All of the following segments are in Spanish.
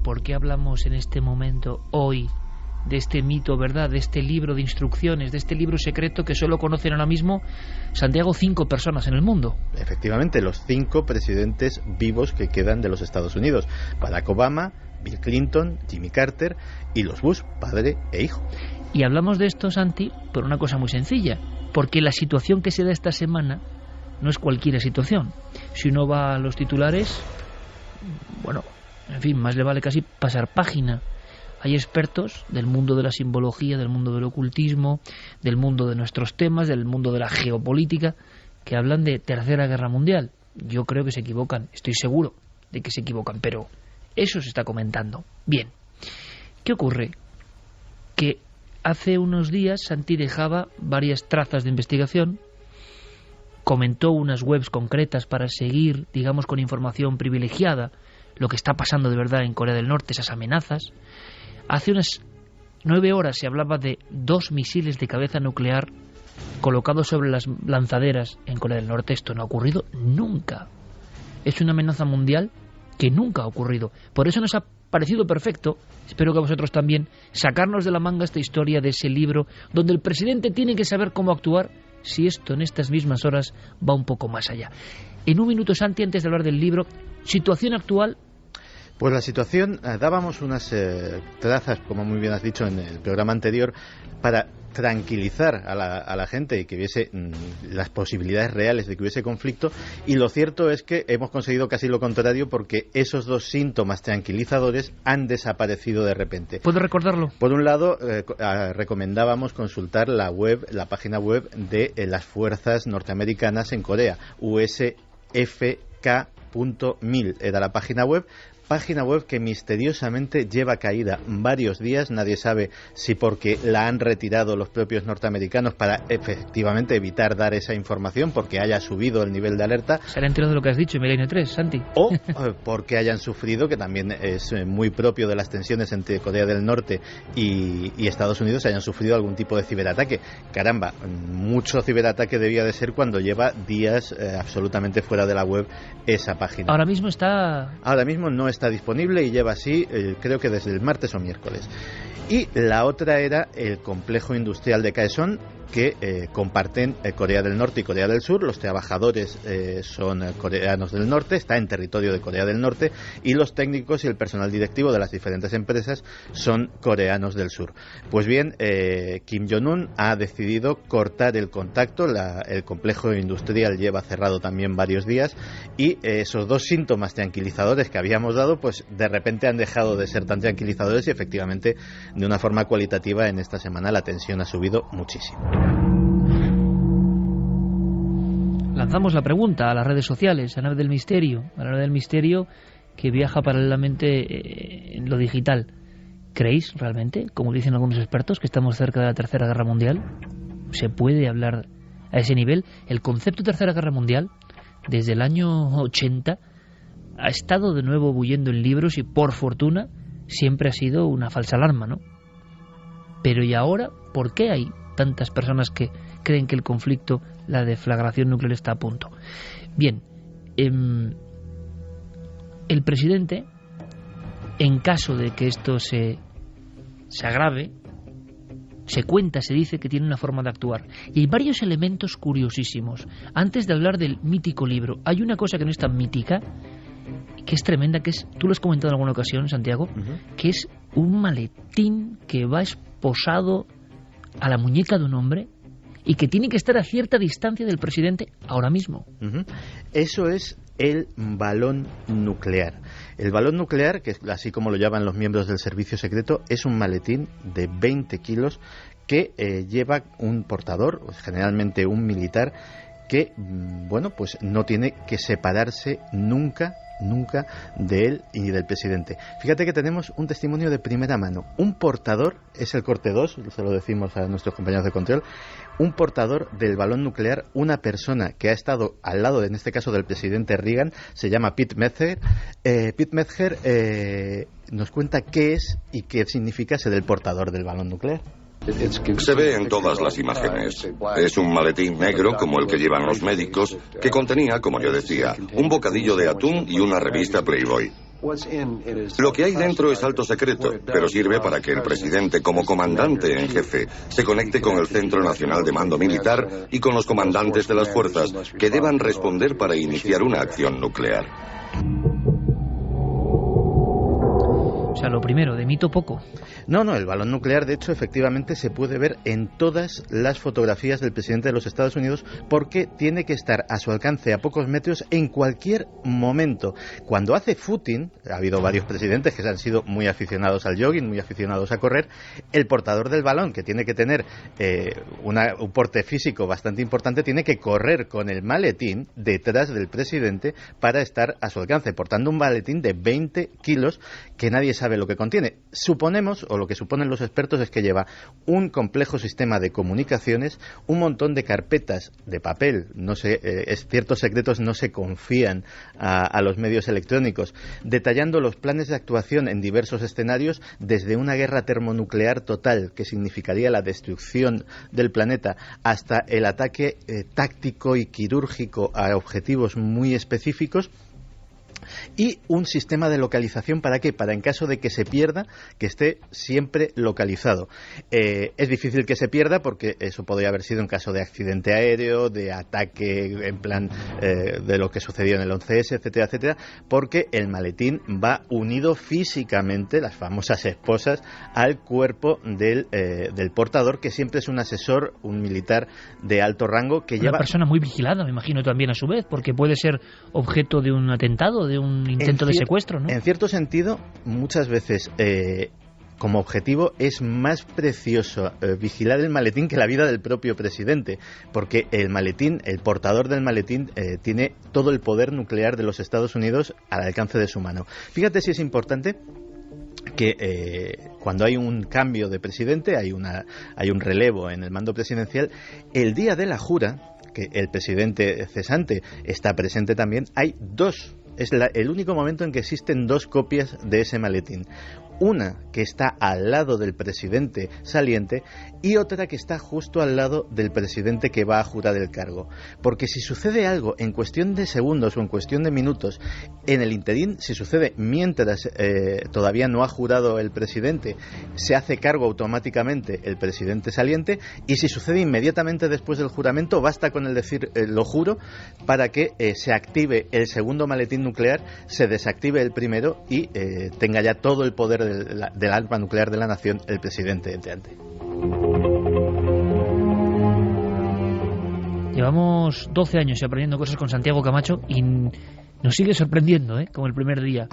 ¿por qué hablamos en este momento, hoy, de este mito, verdad, de este libro de instrucciones, de este libro secreto que solo conocen ahora mismo, Santiago, 5 personas en el mundo? Efectivamente, los 5 presidentes vivos que quedan de los Estados Unidos: Barack Obama, Bill Clinton, Jimmy Carter y los Bush, padre e hijo. Y hablamos de esto, Santi, por una cosa muy sencilla, porque la situación que se da esta semana no es cualquier situación. Si uno va a los titulares, bueno, en fin, más le vale casi pasar página. Hay expertos del mundo de la simbología, del mundo del ocultismo, del mundo de nuestros temas, del mundo de la geopolítica, que hablan de Tercera Guerra Mundial. Yo creo que se equivocan, estoy seguro de que se equivocan, pero eso se está comentando. Bien, ¿qué ocurre? Que hace unos días Santi dejaba varias trazas de investigación, comentó unas webs concretas para seguir, digamos, con información privilegiada lo que está pasando de verdad en Corea del Norte, esas amenazas. Hace unas 9 horas se hablaba de 2 misiles de cabeza nuclear colocados sobre las lanzaderas en Corea del Norte. Esto no ha ocurrido nunca. Es una amenaza mundial que nunca ha ocurrido. Por eso nos ha parecido perfecto, espero que a vosotros también, sacarnos de la manga esta historia de ese libro donde el presidente tiene que saber cómo actuar si esto en estas mismas horas va un poco más allá. En un minuto, Santi, antes de hablar del libro, situación actual. Pues la situación, dábamos unas trazas, como muy bien has dicho en el programa anterior, para tranquilizar a la gente y que viese las posibilidades reales de que hubiese conflicto, y lo cierto es que hemos conseguido casi lo contrario, porque esos 2 síntomas tranquilizadores han desaparecido de repente. ¿Puedo recordarlo? Por un lado, recomendábamos consultar la página web de las fuerzas norteamericanas en Corea, usfk.mil era la página web que misteriosamente lleva caída varios días. Nadie sabe si porque la han retirado los propios norteamericanos para efectivamente evitar dar esa información, porque haya subido el nivel de alerta. Se han enterado de lo que has dicho en Milenio 3, Santi. O porque hayan sufrido, que también es muy propio de las tensiones entre Corea del Norte y Estados Unidos, hayan sufrido algún tipo de ciberataque. Caramba, mucho ciberataque debía de ser cuando lleva días absolutamente fuera de la web esa página. Ahora mismo no está disponible y lleva así, creo que desde el martes o miércoles. Y la otra era el complejo industrial de Kaesong, que comparten Corea del Norte y Corea del Sur. Los trabajadores son coreanos del norte, está en territorio de Corea del Norte, y los técnicos y el personal directivo de las diferentes empresas son coreanos del sur. Pues bien, Kim Jong-un ha decidido cortar el contacto. El complejo industrial lleva cerrado también varios días, y esos 2 síntomas tranquilizadores que habíamos dado, pues de repente han dejado de ser tan tranquilizadores, y efectivamente, de una forma cualitativa, en esta semana la tensión ha subido muchísimo. Lanzamos la pregunta a las redes sociales, a la nave del misterio que viaja paralelamente en lo digital. ¿Creéis realmente, como dicen algunos expertos, que estamos cerca de la Tercera Guerra Mundial? ¿Se puede hablar a ese nivel? El concepto de Tercera Guerra Mundial, desde el año 80, ha estado de nuevo bulliendo en libros, y por fortuna siempre ha sido una falsa alarma, ¿no? Pero ¿y ahora por qué hay tantas personas que creen que el conflicto, la deflagración nuclear, está a punto? Bien, el presidente, en caso de que esto se agrave, se dice que tiene una forma de actuar. Y hay varios elementos curiosísimos. Antes de hablar del mítico libro, hay una cosa que no es tan mítica, que es tremenda, que es, tú lo has comentado en alguna ocasión, Santiago, que es un maletín que va esposado a la muñeca de un hombre y que tiene que estar a cierta distancia del presidente ahora mismo. Eso es el balón nuclear. El balón nuclear, que así como lo llaman los miembros del servicio secreto, es un maletín de 20 kilos que lleva un portador, generalmente un militar, que, bueno, pues no tiene que separarse nunca de él y del presidente. Fíjate que tenemos un testimonio de primera mano. Un portador, es el corte 2, se lo decimos a nuestros compañeros de control, un portador del balón nuclear, una persona que ha estado al lado, en este caso, del presidente Reagan, se llama Pete Metzger. Pete Metzger nos cuenta qué es y qué significa ser el portador del balón nuclear. Se ve en todas las imágenes. Es un maletín negro como el que llevan los médicos, que contenía, como yo decía, un bocadillo de atún y una revista Playboy. Lo que hay dentro es alto secreto, pero sirve para que el presidente, como comandante en jefe, se conecte con el Centro Nacional de Mando Militar y con los comandantes de las fuerzas, que deban responder para iniciar una acción nuclear. O sea, lo primero, de mito poco. No, el balón nuclear, de hecho, efectivamente se puede ver en todas las fotografías del presidente de los Estados Unidos, porque tiene que estar a su alcance a pocos metros en cualquier momento. Cuando hace footing, ha habido varios presidentes que han sido muy aficionados al jogging, muy aficionados a correr, el portador del balón, que tiene que tener un porte físico bastante importante, tiene que correr con el maletín detrás del presidente para estar a su alcance, portando un maletín de 20 kilos que nadie sabe lo que contiene. Suponemos, o lo que suponen los expertos, es que lleva un complejo sistema de comunicaciones, un montón de carpetas de papel, ciertos secretos no se confían a los medios electrónicos, detallando los planes de actuación en diversos escenarios, desde una guerra termonuclear total, que significaría la destrucción del planeta, hasta el ataque táctico y quirúrgico a objetivos muy específicos. Y un sistema de localización, ¿para qué? Para, en caso de que se pierda, que esté siempre localizado. Es difícil que se pierda, porque eso podría haber sido en caso de accidente aéreo, de ataque en plan de lo que sucedió en el 11S, etcétera, etcétera, porque el maletín va unido físicamente, las famosas esposas, al cuerpo del portador, que siempre es un asesor, un militar de alto rango, que lleva... Una persona muy vigilada, me imagino, también a su vez, porque puede ser objeto de un atentado, de un intento de secuestro, ¿no? En cierto sentido, muchas veces como objetivo es más precioso vigilar el maletín que la vida del propio presidente, porque el maletín, el portador del maletín, tiene todo el poder nuclear de los Estados Unidos al alcance de su mano. Fíjate si es importante que cuando hay un cambio de presidente, hay un relevo en el mando presidencial, el día de la jura, que el presidente cesante está presente también, hay dos. Es el único momento en que existen dos copias de ese maletín. Una que está al lado del presidente saliente y otra que está justo al lado del presidente que va a jurar el cargo. Porque si sucede algo en cuestión de segundos o en cuestión de minutos, en el interín, si sucede mientras todavía no ha jurado el presidente, se hace cargo automáticamente el presidente saliente, y si sucede inmediatamente después del juramento, basta con el decir lo juro para que se active el segundo maletín nuclear, se desactive el primero y tenga ya todo el poder del arma nuclear de la nación el presidente entrante. Llevamos 12 años aprendiendo cosas con Santiago Camacho y nos sigue sorprendiendo, como el primer día.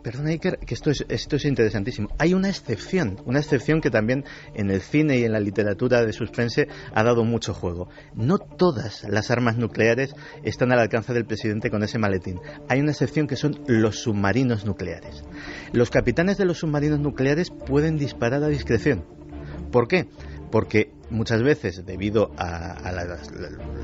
Perdona, Iker, que esto es interesantísimo. Hay una excepción que también en el cine y en la literatura de suspense ha dado mucho juego. No todas las armas nucleares están al alcance del presidente con ese maletín. Hay una excepción, que son los submarinos nucleares. Los capitanes de los submarinos nucleares pueden disparar a discreción. ¿Por qué? Porque muchas veces, debido a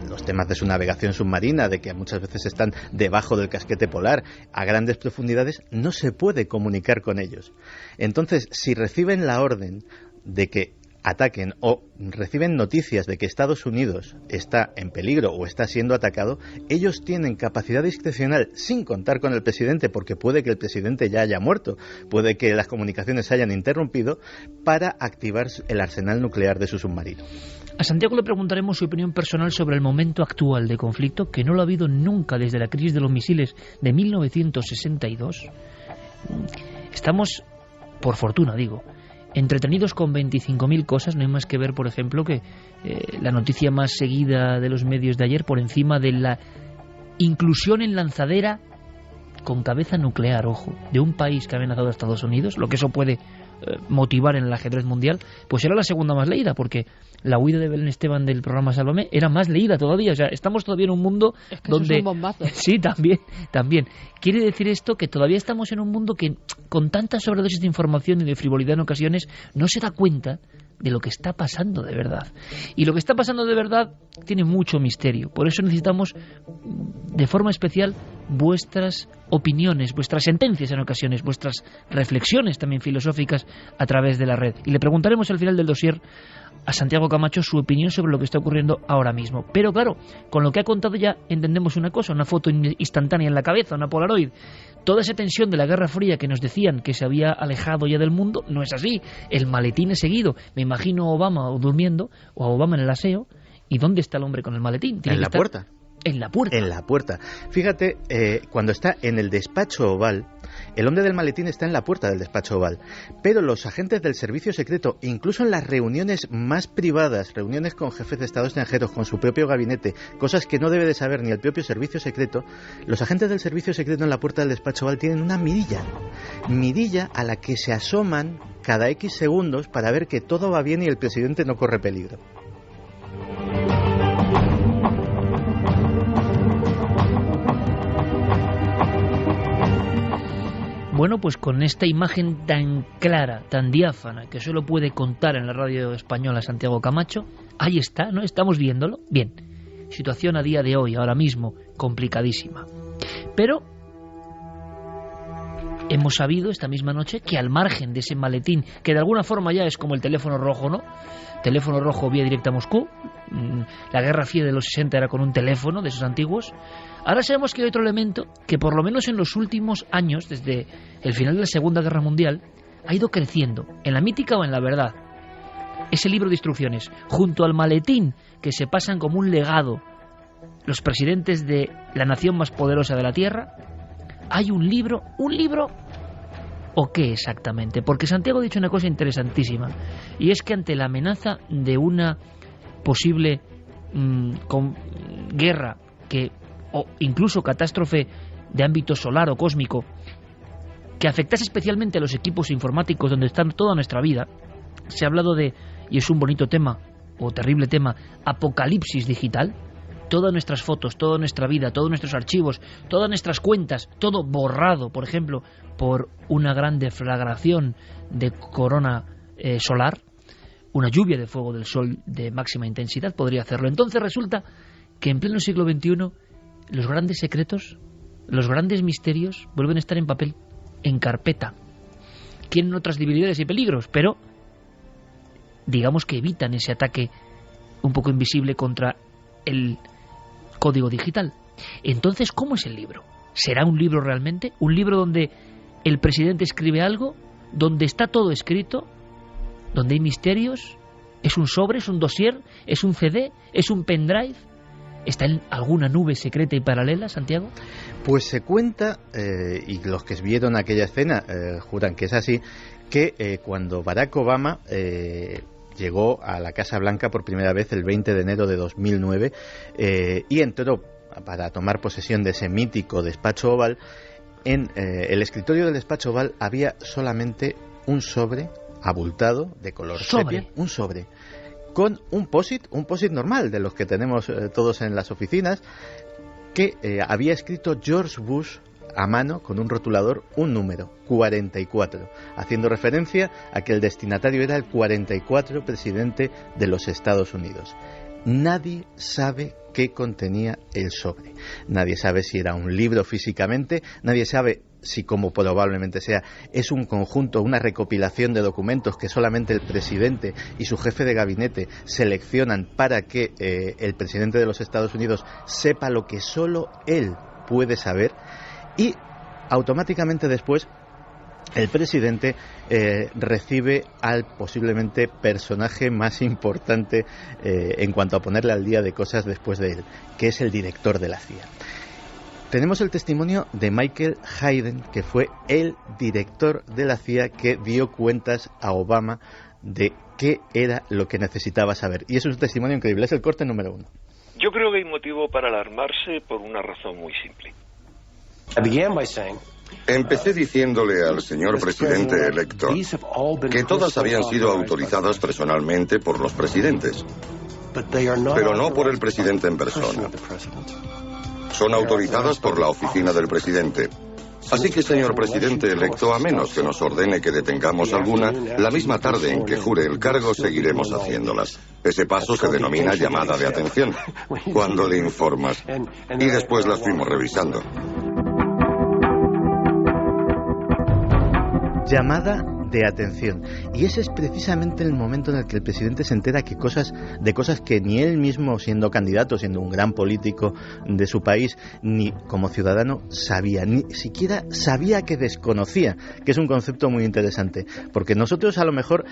los temas de su navegación submarina, de que muchas veces están debajo del casquete polar a grandes profundidades, no se puede comunicar con ellos. Entonces, si reciben la orden de que ataquen o reciben noticias de que Estados Unidos está en peligro o está siendo atacado, ellos tienen capacidad discrecional, sin contar con el presidente, porque puede que el presidente ya haya muerto, puede que las comunicaciones se hayan interrumpido, para activar el arsenal nuclear de su submarino. A Santiago le preguntaremos su opinión personal sobre el momento actual de conflicto, que no lo ha habido nunca desde la crisis de los misiles de 1962. Estamos, por fortuna digo, entretenidos con 25.000 cosas. No hay más que ver, por ejemplo, que la noticia más seguida de los medios de ayer, por encima de la inclusión en lanzadera con cabeza nuclear, ojo, de un país que ha amenazado a Estados Unidos, lo que eso puede motivar en el ajedrez mundial, pues era la segunda más leída, porque la huida de Belén Esteban del programa Sálvame era más leída todavía. O sea, estamos todavía en un mundo donde... Es un bombazo. Sí, también. Quiere decir esto que todavía estamos en un mundo que, con tanta sobredosis de información y de frivolidad en ocasiones, no se da cuenta de lo que está pasando de verdad. Y lo que está pasando de verdad tiene mucho misterio. Por eso necesitamos, de forma especial, vuestras opiniones, vuestras sentencias en ocasiones, vuestras reflexiones también filosóficas a través de la red. Y le preguntaremos al final del dossier a Santiago Camacho su opinión sobre lo que está ocurriendo ahora mismo. Pero claro, con lo que ha contado ya entendemos una cosa, una foto instantánea en la cabeza, una Polaroid. Toda esa tensión de la Guerra Fría que nos decían que se había alejado ya del mundo, no es así. El maletín es seguido. Me imagino a Obama durmiendo, o a Obama en el aseo. ¿Y dónde está el hombre con el maletín? En la puerta. En la puerta. En la puerta. Fíjate, cuando está en el despacho oval, el hombre del maletín está en la puerta del despacho oval. Pero los agentes del servicio secreto, incluso en las reuniones más privadas, reuniones con jefes de Estado extranjeros, con su propio gabinete, cosas que no debe de saber ni el propio servicio secreto, los agentes del servicio secreto en la puerta del despacho oval tienen una mirilla a la que se asoman cada X segundos para ver que todo va bien y el presidente no corre peligro. Bueno, pues con esta imagen tan clara, tan diáfana, que solo puede contar en la radio española Santiago Camacho, ahí está, ¿no? Estamos viéndolo. Bien, situación a día de hoy, ahora mismo, complicadísima. Pero hemos sabido esta misma noche que al margen de ese maletín, que de alguna forma ya es como el teléfono rojo, ¿no? Teléfono rojo vía directa a Moscú. La Guerra Fría de los 60 era con un teléfono de esos antiguos. Ahora sabemos que hay otro elemento que por lo menos en los últimos años, desde el final de la Segunda Guerra Mundial, ha ido creciendo, en la mítica o en la verdad. Ese libro de instrucciones, junto al maletín que se pasan como un legado los presidentes de la nación más poderosa de la Tierra, hay un libro, ¿o qué exactamente? Porque Santiago ha dicho una cosa interesantísima, y es que ante la amenaza de una posible guerra o incluso catástrofe de ámbito solar o cósmico que afectase especialmente a los equipos informáticos donde está toda nuestra vida, se ha hablado de, y es un bonito tema o terrible tema, apocalipsis digital. Todas nuestras fotos, toda nuestra vida, todos nuestros archivos, todas nuestras cuentas, todo borrado, por ejemplo, por una gran deflagración de corona solar, una lluvia de fuego del sol de máxima intensidad podría hacerlo. Entonces resulta que en pleno siglo XXI los grandes secretos, los grandes misterios vuelven a estar en papel, en carpeta. Tienen otras debilidades y peligros, pero digamos que evitan ese ataque un poco invisible contra el código digital. Entonces, ¿cómo es el libro? ¿Será un libro realmente? ¿Un libro donde el presidente escribe algo? ¿Donde está todo escrito? ¿Donde hay misterios? ¿Es un sobre? ¿Es un dossier? ¿Es un CD? ¿Es un pendrive? ¿Está en alguna nube secreta y paralela, Santiago? Pues se cuenta, y los que vieron aquella escena juran que es así, que cuando Barack Obama llegó a la Casa Blanca por primera vez el 20 de enero de 2009 y entró para tomar posesión de ese mítico despacho oval, en el escritorio del despacho oval había solamente un sobre abultado de color sepia, un sobre con un POSIT normal de los que tenemos todos en las oficinas, que había escrito George Bush a mano con un rotulador un número, 44, haciendo referencia a que el destinatario era el 44 presidente de los Estados Unidos. Nadie sabe qué contenía el sobre. Nadie sabe si era un libro físicamente, nadie sabe si, como probablemente sea, es un conjunto, una recopilación de documentos que solamente el presidente y su jefe de gabinete seleccionan para que el presidente de los Estados Unidos sepa lo que solo él puede saber. Y automáticamente después el presidente recibe al posiblemente personaje más importante en cuanto a ponerle al día de cosas después de él, que es el director de la CIA. Tenemos el testimonio de Michael Hayden, que fue el director de la CIA que dio cuentas a Obama de qué era lo que necesitaba saber. Y es un testimonio increíble, es el corte número 1. Yo creo que hay motivo para alarmarse por una razón muy simple. Empecé diciéndole al señor presidente electo que todas habían sido autorizadas personalmente por los presidentes, pero no por el presidente en persona. Son autorizadas por la oficina del presidente. Así que, señor presidente electo, a menos que nos ordene que detengamos alguna, la misma tarde en que jure el cargo seguiremos haciéndolas. Ese paso se denomina llamada de atención, cuando le informas. Y después las fuimos revisando. llamada de atención. Y ese es precisamente el momento en el que el presidente se entera de cosas que ni él mismo, siendo candidato, siendo un gran político de su país, ni como ciudadano sabía, ni siquiera sabía que desconocía, que es un concepto muy interesante, porque nosotros a lo mejor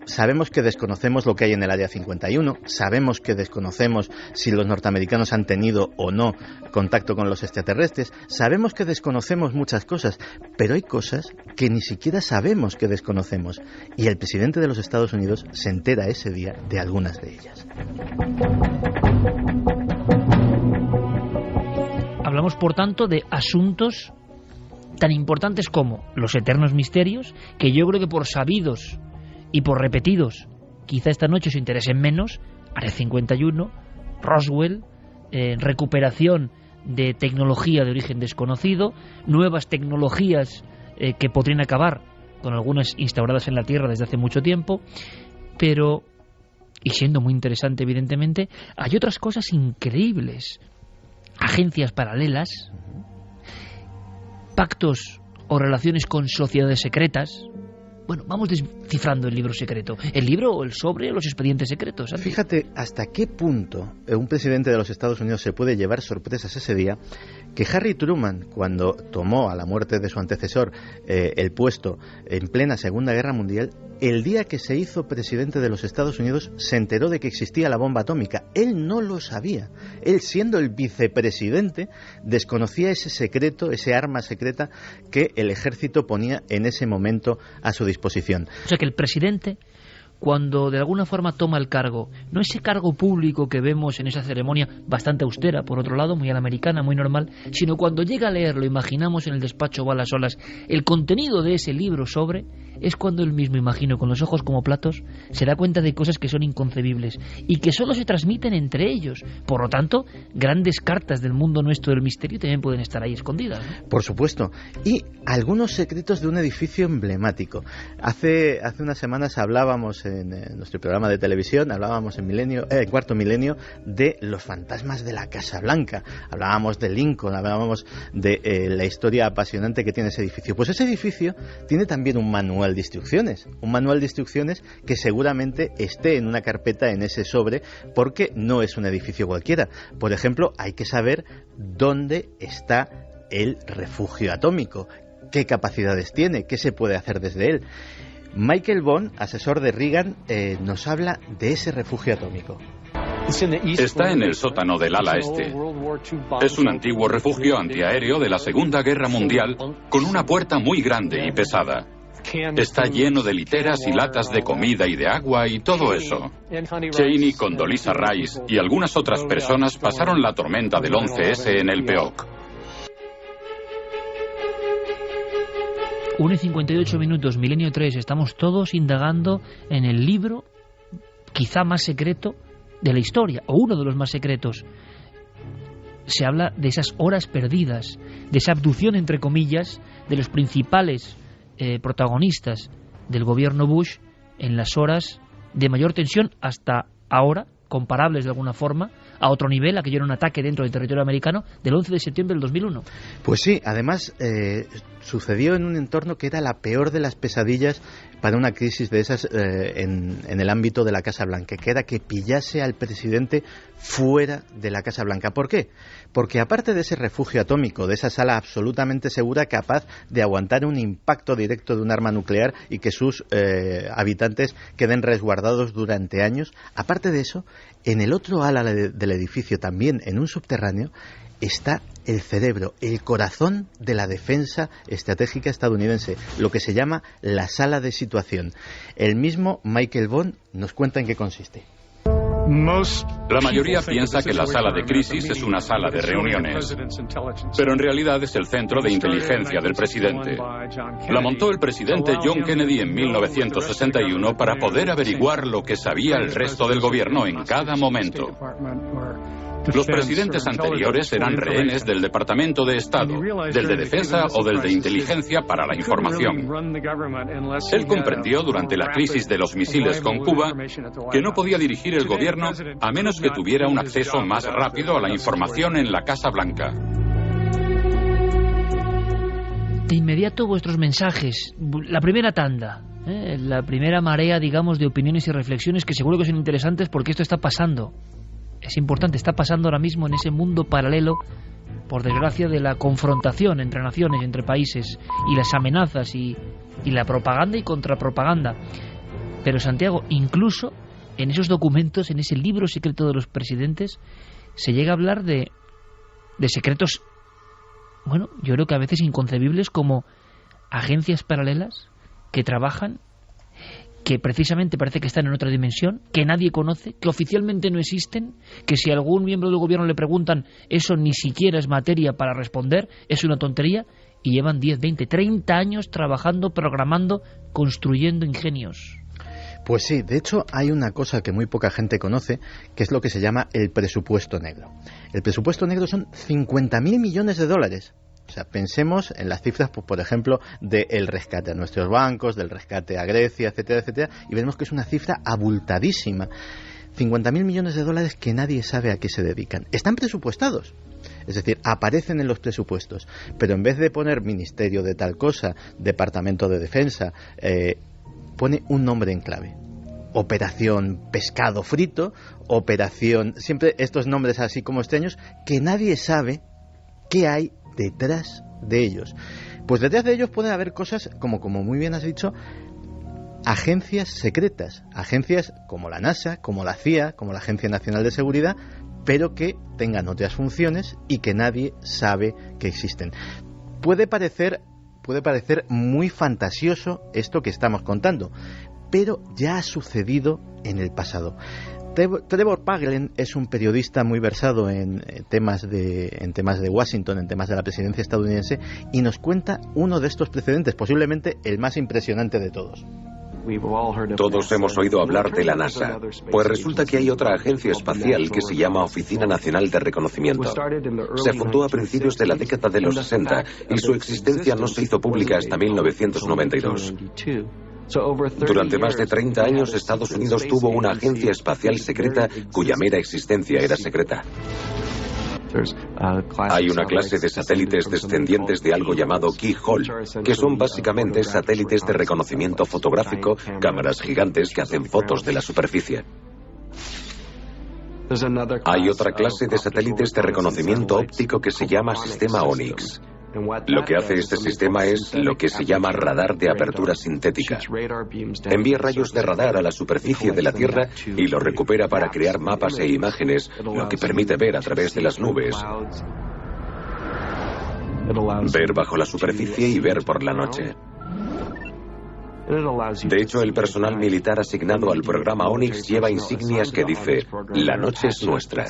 sabemos que desconocemos lo que hay en el Área 51, sabemos que desconocemos si los norteamericanos han tenido o no contacto con los extraterrestres, sabemos que desconocemos muchas cosas, pero hay cosas que ni siquiera sabemos que desconocemos, y el presidente de los Estados Unidos se entera ese día de algunas de ellas. Hablamos, por tanto, de asuntos tan importantes como los eternos misterios, que yo creo que por sabidos y por repetidos, quizá esta noche os interesen menos: Área 51, Roswell, recuperación de tecnología de origen desconocido, nuevas tecnologías que podrían acabar con algunas instauradas en la Tierra desde hace mucho tiempo, pero, y siendo muy interesante evidentemente, hay otras cosas increíbles: agencias paralelas, pactos o relaciones con sociedades secretas. Bueno, vamos descifrando el libro secreto. ¿El libro o el sobre o los expedientes secretos? ¿Sabes? Fíjate hasta qué punto un presidente de los Estados Unidos se puede llevar sorpresas ese día, que Harry Truman, cuando tomó a la muerte de su antecesor el puesto en plena Segunda Guerra Mundial, el día que se hizo presidente de los Estados Unidos se enteró de que existía la bomba atómica. Él no lo sabía. Él, siendo el vicepresidente, desconocía ese secreto, ese arma secreta que el ejército ponía en ese momento a su disposición. O sea que el presidente, cuando de alguna forma toma el cargo, no ese cargo público que vemos en esa ceremonia bastante austera, por otro lado, muy a la americana, muy normal, sino cuando llega a leerlo, imaginamos en el despacho o a las olas, el contenido de ese libro sobre, es cuando él mismo, imagino, con los ojos como platos, se da cuenta de cosas que son inconcebibles y que solo se transmiten entre ellos. Por lo tanto, grandes cartas del mundo nuestro del misterio también pueden estar ahí escondidas, ¿no? Por supuesto. Y algunos secretos de un edificio emblemático. Hace unas semanas hablábamos en nuestro programa de televisión, hablábamos en Cuarto Milenio, de los fantasmas de la Casa Blanca. Hablábamos de Lincoln, hablábamos de la historia apasionante que tiene ese edificio. Pues ese edificio tiene también un manual de instrucciones que seguramente esté en una carpeta en ese sobre, porque no es un edificio cualquiera. Por ejemplo, hay que saber dónde está el refugio atómico, qué capacidades tiene, qué se puede hacer desde él. Michael Bond, asesor de Reagan, nos habla de ese refugio atómico. Está en el sótano del ala este. Es un antiguo refugio antiaéreo de la Segunda Guerra Mundial, con una puerta muy grande y pesada. Está lleno de literas y latas de comida y de agua y todo eso. Cheney, Condoleezza Rice y algunas otras personas pasaron la tormenta del 11S en el Peoc. 1:58, Milenio 3, estamos todos indagando en el libro quizá más secreto de la historia, o uno de los más secretos. Se habla de esas horas perdidas, de esa abducción, entre comillas, de los principales protagonistas del gobierno Bush en las horas de mayor tensión hasta ahora, comparables de alguna forma, a otro nivel, aquello era un ataque dentro del territorio americano, del 11 de septiembre del 2001. Pues sí, además sucedió en un entorno que era la peor de las pesadillas para una crisis de esas en el ámbito de la Casa Blanca, que era que pillase al presidente fuera de la Casa Blanca. ¿Por qué? Porque aparte de ese refugio atómico, de esa sala absolutamente segura, capaz de aguantar un impacto directo de un arma nuclear y que sus habitantes queden resguardados durante años, aparte de eso, en el otro ala del edificio, también en un subterráneo, está el cerebro, el corazón de la defensa estratégica estadounidense, lo que se llama la sala de situación. El mismo Michael Bond nos cuenta en qué consiste. La mayoría piensa que la sala de crisis es una sala de reuniones, pero en realidad es el centro de inteligencia del presidente. La montó el presidente John Kennedy en 1961 para poder averiguar lo que sabía el resto del gobierno en cada momento. Los presidentes anteriores eran rehenes del Departamento de Estado, del de Defensa o del de Inteligencia para la Información. Él comprendió durante la crisis de los misiles con Cuba que no podía dirigir el gobierno a menos que tuviera un acceso más rápido a la información en la Casa Blanca. De inmediato vuestros mensajes, la primera tanda, la primera marea, digamos, de opiniones y reflexiones que seguro que son interesantes porque esto está pasando. Es importante, está pasando ahora mismo en ese mundo paralelo, por desgracia, de la confrontación entre naciones, entre países, y las amenazas y la propaganda y contrapropaganda. Pero Santiago, incluso en esos documentos, en ese libro secreto de los presidentes, se llega a hablar de secretos, bueno, yo creo que a veces inconcebibles, como agencias paralelas que trabajan, que precisamente parece que están en otra dimensión, que nadie conoce, que oficialmente no existen, que si a algún miembro del gobierno le preguntan, eso ni siquiera es materia para responder, es una tontería, y llevan 10, 20, 30 años trabajando, programando, construyendo ingenios. Pues sí, de hecho hay una cosa que muy poca gente conoce, que es lo que se llama el presupuesto negro. El presupuesto negro son 50.000 millones de dólares. O sea, pensemos en las cifras, pues, por ejemplo, del rescate a nuestros bancos, del rescate a Grecia, etcétera, etcétera, y veremos que es una cifra abultadísima. 50.000 millones de dólares que nadie sabe a qué se dedican. Están presupuestados. Es decir, aparecen en los presupuestos, pero en vez de poner Ministerio de tal cosa, Departamento de Defensa, pone un nombre en clave. Operación Pescado Frito, Operación... Siempre estos nombres así como extraños que nadie sabe qué hay detrás de ellos. Pues detrás de ellos pueden haber cosas como muy bien has dicho, agencias secretas, agencias como la NASA, como la CIA, como la Agencia Nacional de Seguridad, pero que tengan otras funciones y que nadie sabe que existen. Puede parecer muy fantasioso esto que estamos contando, pero ya ha sucedido en el pasado. Trevor Paglen es un periodista muy versado en temas de Washington, en temas de la presidencia estadounidense, y nos cuenta uno de estos precedentes, posiblemente el más impresionante de todos. Todos hemos oído hablar de la NASA, pues resulta que hay otra agencia espacial que se llama Oficina Nacional de Reconocimiento. Se fundó a principios de la década de los 60 y su existencia no se hizo pública hasta 1992. Durante más de 30 años, Estados Unidos tuvo una agencia espacial secreta cuya mera existencia era secreta. Hay una clase de satélites descendientes de algo llamado Keyhole, que son básicamente satélites de reconocimiento fotográfico, cámaras gigantes que hacen fotos de la superficie. Hay otra clase de satélites de reconocimiento óptico que se llama sistema Onyx. Lo que hace este sistema es lo que se llama radar de apertura sintética. Envía rayos de radar a la superficie de la Tierra y lo recupera para crear mapas e imágenes, lo que permite ver a través de las nubes, ver bajo la superficie y ver por la noche. De hecho, el personal militar asignado al programa Onyx lleva insignias que dice: "La noche es nuestra".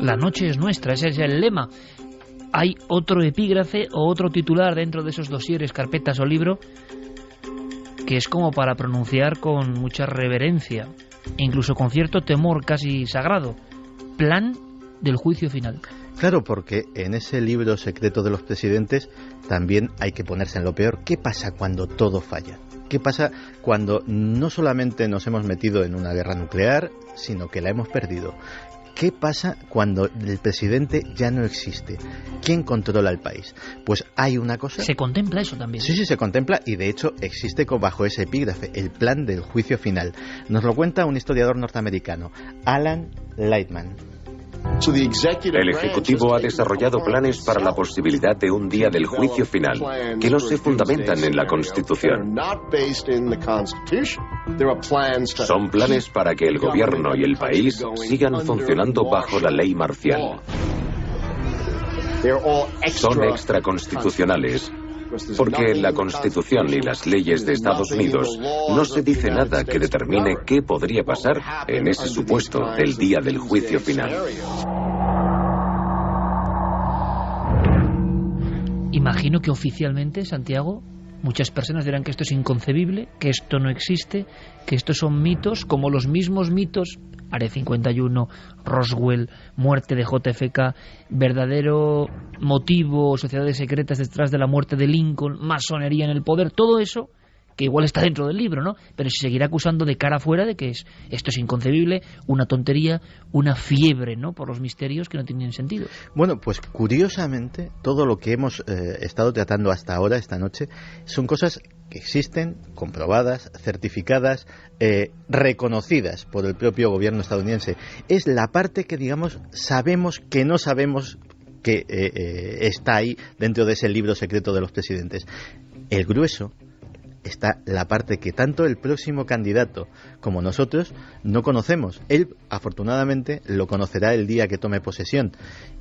La noche es nuestra, ese es el lema. Hay otro epígrafe o otro titular dentro de esos dosieres, carpetas o libro, que es como para pronunciar con mucha reverencia, incluso con cierto temor casi sagrado: Plan del juicio final. Claro, porque en ese libro secreto de los presidentes también hay que ponerse en lo peor. ¿Qué pasa cuando todo falla? ¿Qué pasa cuando no solamente nos hemos metido en una guerra nuclear, sino que la hemos perdido? ¿Qué pasa cuando el presidente ya no existe? ¿Quién controla el país? Pues hay una cosa... ¿Se contempla eso también? Sí, se contempla, y de hecho existe bajo ese epígrafe, el plan del juicio final. Nos lo cuenta un historiador norteamericano, Alan Lightman. El Ejecutivo ha desarrollado planes para la posibilidad de un día del juicio final que no se fundamentan en la Constitución. Son planes para que el gobierno y el país sigan funcionando bajo la ley marcial. Son extraconstitucionales, porque en la Constitución y las leyes de Estados Unidos no se dice nada que determine qué podría pasar en ese supuesto del día del juicio final. Imagino que oficialmente, Santiago, muchas personas dirán que esto es inconcebible, que esto no existe, que estos son mitos, como los mismos mitos, Área 51, Roswell, muerte de JFK, verdadero motivo, sociedades secretas detrás de la muerte de Lincoln, masonería en el poder, todo eso que igual está dentro del libro, ¿no? Pero se seguirá acusando de cara afuera de que esto es inconcebible, una tontería, una fiebre, ¿no?, por los misterios que no tienen sentido. Bueno, pues curiosamente, todo lo que hemos estado tratando hasta ahora, esta noche, son cosas que existen, comprobadas, certificadas, reconocidas por el propio gobierno estadounidense. Es la parte que, digamos, sabemos que no sabemos que está ahí dentro de ese libro secreto de los presidentes. El grueso está la parte que tanto el próximo candidato como nosotros no conocemos. Él, afortunadamente, lo conocerá el día que tome posesión.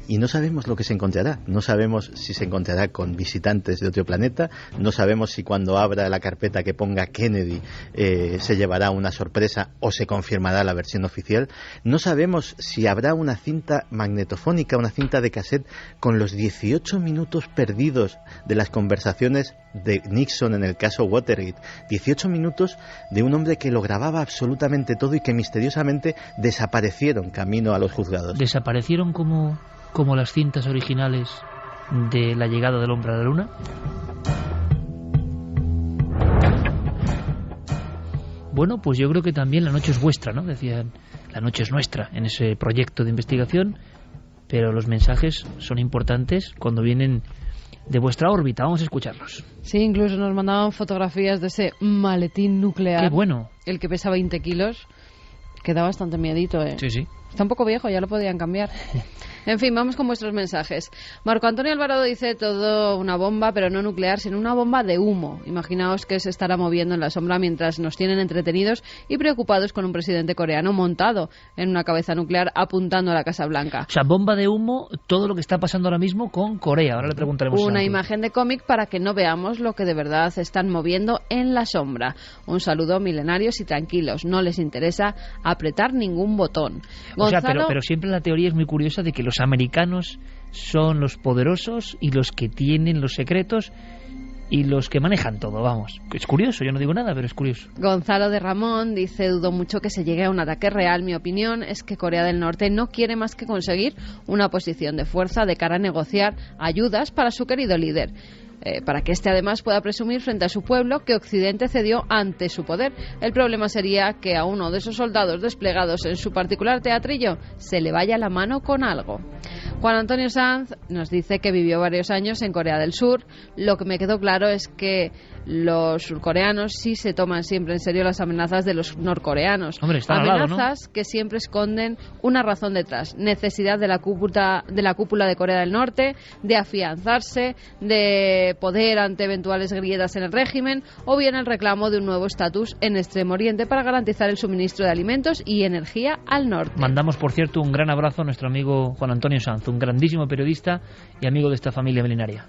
Y no sabemos lo que se encontrará. No sabemos si se encontrará con visitantes de otro planeta. No sabemos si cuando abra la carpeta que ponga Kennedy se llevará una sorpresa o se confirmará la versión oficial. No sabemos si habrá una cinta magnetofónica, una cinta de cassette con los 18 minutos perdidos de las conversaciones de Nixon en el caso Watergate. 18 minutos de un hombre que lo grababa absolutamente todo y que misteriosamente desaparecieron camino a los juzgados. ¿Desaparecieron como las cintas originales de la llegada del hombre a la luna? Bueno, pues yo creo que también la noche es vuestra, ¿no? Decían, la noche es nuestra en ese proyecto de investigación, pero los mensajes son importantes cuando vienen de vuestra órbita. Vamos a escucharlos. Sí, incluso nos mandaban fotografías de ese maletín nuclear. ¡Qué bueno! El que pesa 20 kilos. Que da bastante miedito, ¿eh? Sí. Está un poco viejo, ya lo podían cambiar. En fin, vamos con vuestros mensajes. Marco Antonio Alvarado dice todo una bomba, pero no nuclear, sino una bomba de humo. Imaginaos que se estará moviendo en la sombra mientras nos tienen entretenidos y preocupados con un presidente coreano montado en una cabeza nuclear apuntando a la Casa Blanca. O sea, bomba de humo, todo lo que está pasando ahora mismo con Corea. Ahora le preguntaremos. Una imagen de cómic para que no veamos lo que de verdad están moviendo en la sombra. Un saludo, milenarios y tranquilos. No les interesa apretar ningún botón. Gonzalo... O sea, pero siempre la teoría es muy curiosa de que los americanos son los poderosos y los que tienen los secretos y los que manejan todo, vamos. Es curioso, yo no digo nada, pero es curioso. Gonzalo de Ramón dice, dudo mucho que se llegue a un ataque real. Mi opinión es que Corea del Norte no quiere más que conseguir una posición de fuerza de cara a negociar ayudas para su querido líder. Para que éste además pueda presumir frente a su pueblo que Occidente cedió ante su poder. El problema sería que a uno de esos soldados desplegados en su particular teatrillo se le vaya la mano con algo. Juan Antonio Sanz nos dice que vivió varios años en Corea del Sur. Lo que me quedó claro es que los surcoreanos sí se toman siempre en serio las amenazas de los norcoreanos. Hombre, están amenazas al lado, ¿no? Que siempre esconden una razón detrás. Necesidad de la cúpula de Corea del Norte, de afianzarse, de poder ante eventuales grietas en el régimen, o bien el reclamo de un nuevo estatus en Extremo Oriente para garantizar el suministro de alimentos y energía al norte. Mandamos, por cierto, un gran abrazo a nuestro amigo Juan Antonio Sanz, un grandísimo periodista y amigo de esta familia milenaria.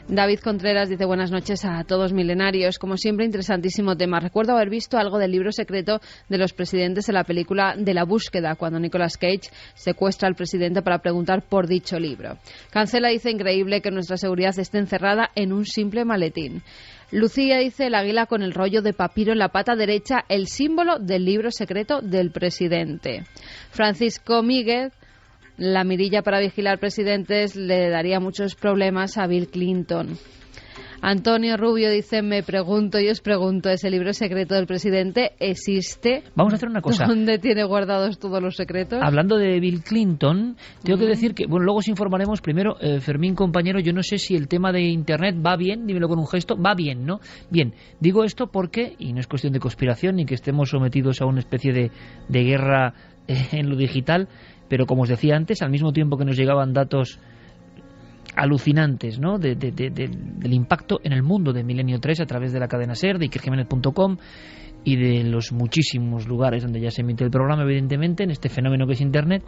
David Contreras dice, buenas noches a todos milenarios. Como siempre, interesantísimo tema. Recuerdo haber visto algo del libro secreto de los presidentes en la película de La Búsqueda, cuando Nicolas Cage secuestra al presidente para preguntar por dicho libro. Cancela dice, increíble que nuestra seguridad esté encerrada en un simple maletín. Lucía dice, el águila con el rollo de papiro en la pata derecha, el símbolo del libro secreto del presidente. Francisco Míguez, la mirilla para vigilar presidentes le daría muchos problemas a Bill Clinton. Antonio Rubio dice, me pregunto y os pregunto, ¿ese libro secreto del presidente existe? Vamos a hacer una cosa. ¿Dónde tiene guardados todos los secretos? Hablando de Bill Clinton, tengo que decir que, bueno, luego os informaremos. Primero, Fermín, compañero, yo no sé si el tema de Internet va bien, dímelo con un gesto, va bien, ¿no? Bien, digo esto porque, y no es cuestión de conspiración ni que estemos sometidos a una especie de guerra en lo digital, pero como os decía antes, al mismo tiempo que nos llegaban datos alucinantes, ¿no?, del impacto en el mundo de Milenio 3 a través de la cadena SER, de ikerjimenez.com y de los muchísimos lugares donde ya se emite el programa, evidentemente, en este fenómeno que es Internet.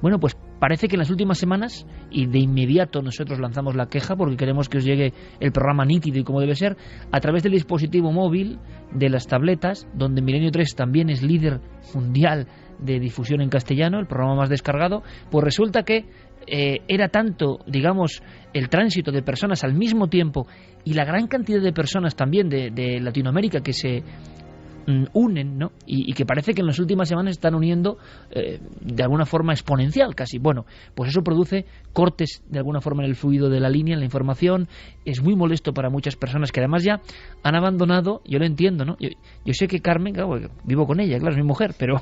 Bueno, pues parece que en las últimas semanas, y de inmediato nosotros lanzamos la queja porque queremos que os llegue el programa nítido y como debe ser, a través del dispositivo móvil, de las tabletas, donde Milenio 3 también es líder mundial de difusión en castellano, el programa más descargado, pues resulta que era tanto, digamos, el tránsito de personas al mismo tiempo y la gran cantidad de personas también de Latinoamérica que se unen, ¿no? Y que parece que en las últimas semanas están uniendo de alguna forma exponencial casi. Bueno, pues eso produce cortes de alguna forma en el fluido de la línea, en la información. Es muy molesto para muchas personas que además ya han abandonado, yo lo entiendo, ¿no? Yo sé que Carmen, claro, vivo con ella, claro, es mi mujer, pero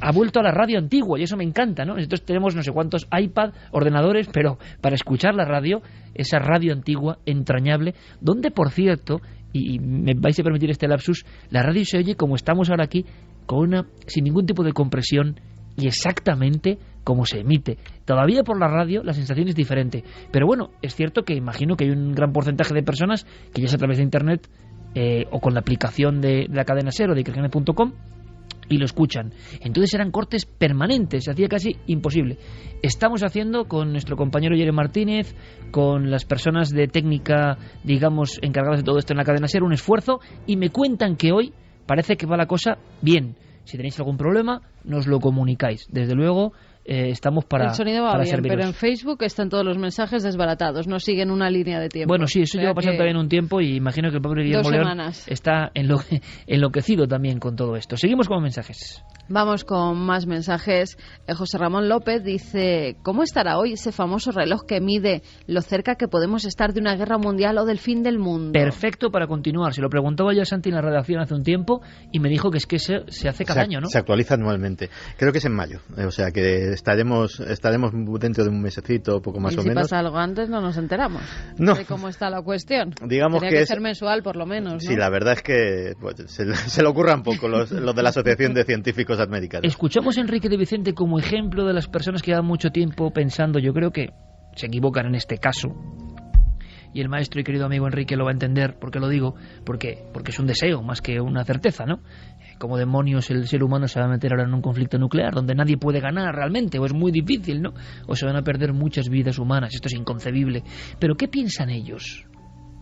ha vuelto a la radio antigua y eso me encanta, ¿no? Nosotros tenemos no sé cuántos iPad, ordenadores, pero para escuchar la radio, esa radio antigua, entrañable, donde, por cierto, y me vais a permitir este lapsus, la radio se oye como estamos ahora aquí, sin ningún tipo de compresión y exactamente como se emite. Todavía por la radio la sensación es diferente, pero bueno, es cierto que imagino que hay un gran porcentaje de personas que ya sea a través de internet o con la aplicación de la cadena SER o de ikerjiménez.com y lo escuchan. Entonces eran cortes permanentes, se hacía casi imposible. Estamos haciendo con nuestro compañero Jeremy Martínez, con las personas de técnica, digamos, encargadas de todo esto en la cadena SER, un esfuerzo, y me cuentan que hoy parece que va la cosa bien. Si tenéis algún problema, nos lo comunicáis. Desde luego, estamos para el sonido va bien, serviros. pero en Facebook están todos los mensajes desbaratados, no siguen una línea de tiempo. Bueno, sí, eso lleva pasando también un tiempo y imagino que el pobre Guillermo León está enloquecido también con todo esto. Seguimos con mensajes. Vamos con más mensajes. José Ramón López dice: ¿cómo estará hoy ese famoso reloj que mide lo cerca que podemos estar de una guerra mundial o del fin del mundo? Perfecto para continuar. Se lo preguntaba yo a Santi en la redacción hace un tiempo y me dijo que es que se hace cada año, ¿no? Se actualiza anualmente. Creo que es en mayo. O sea que estaremos dentro de un mesecito, poco más o menos. Si pasa algo antes no nos enteramos de cómo está la cuestión. Digamos Tenía que ser mensual por lo menos, ¿no? Sí, la verdad es que pues, se le ocurran poco los de la Asociación de Científicos Americanos. Escuchamos a Enrique de Vicente como ejemplo de las personas que llevan mucho tiempo pensando. Yo creo que se equivocan en este caso. Y el maestro y querido amigo Enrique lo va a entender. ¿Por qué lo digo? Porque es un deseo más que una certeza, ¿no? ¿Cómo demonios el ser humano se va a meter ahora en un conflicto nuclear donde nadie puede ganar realmente? O es muy difícil, ¿no? O se van a perder muchas vidas humanas. Esto es inconcebible. ¿Pero qué piensan ellos?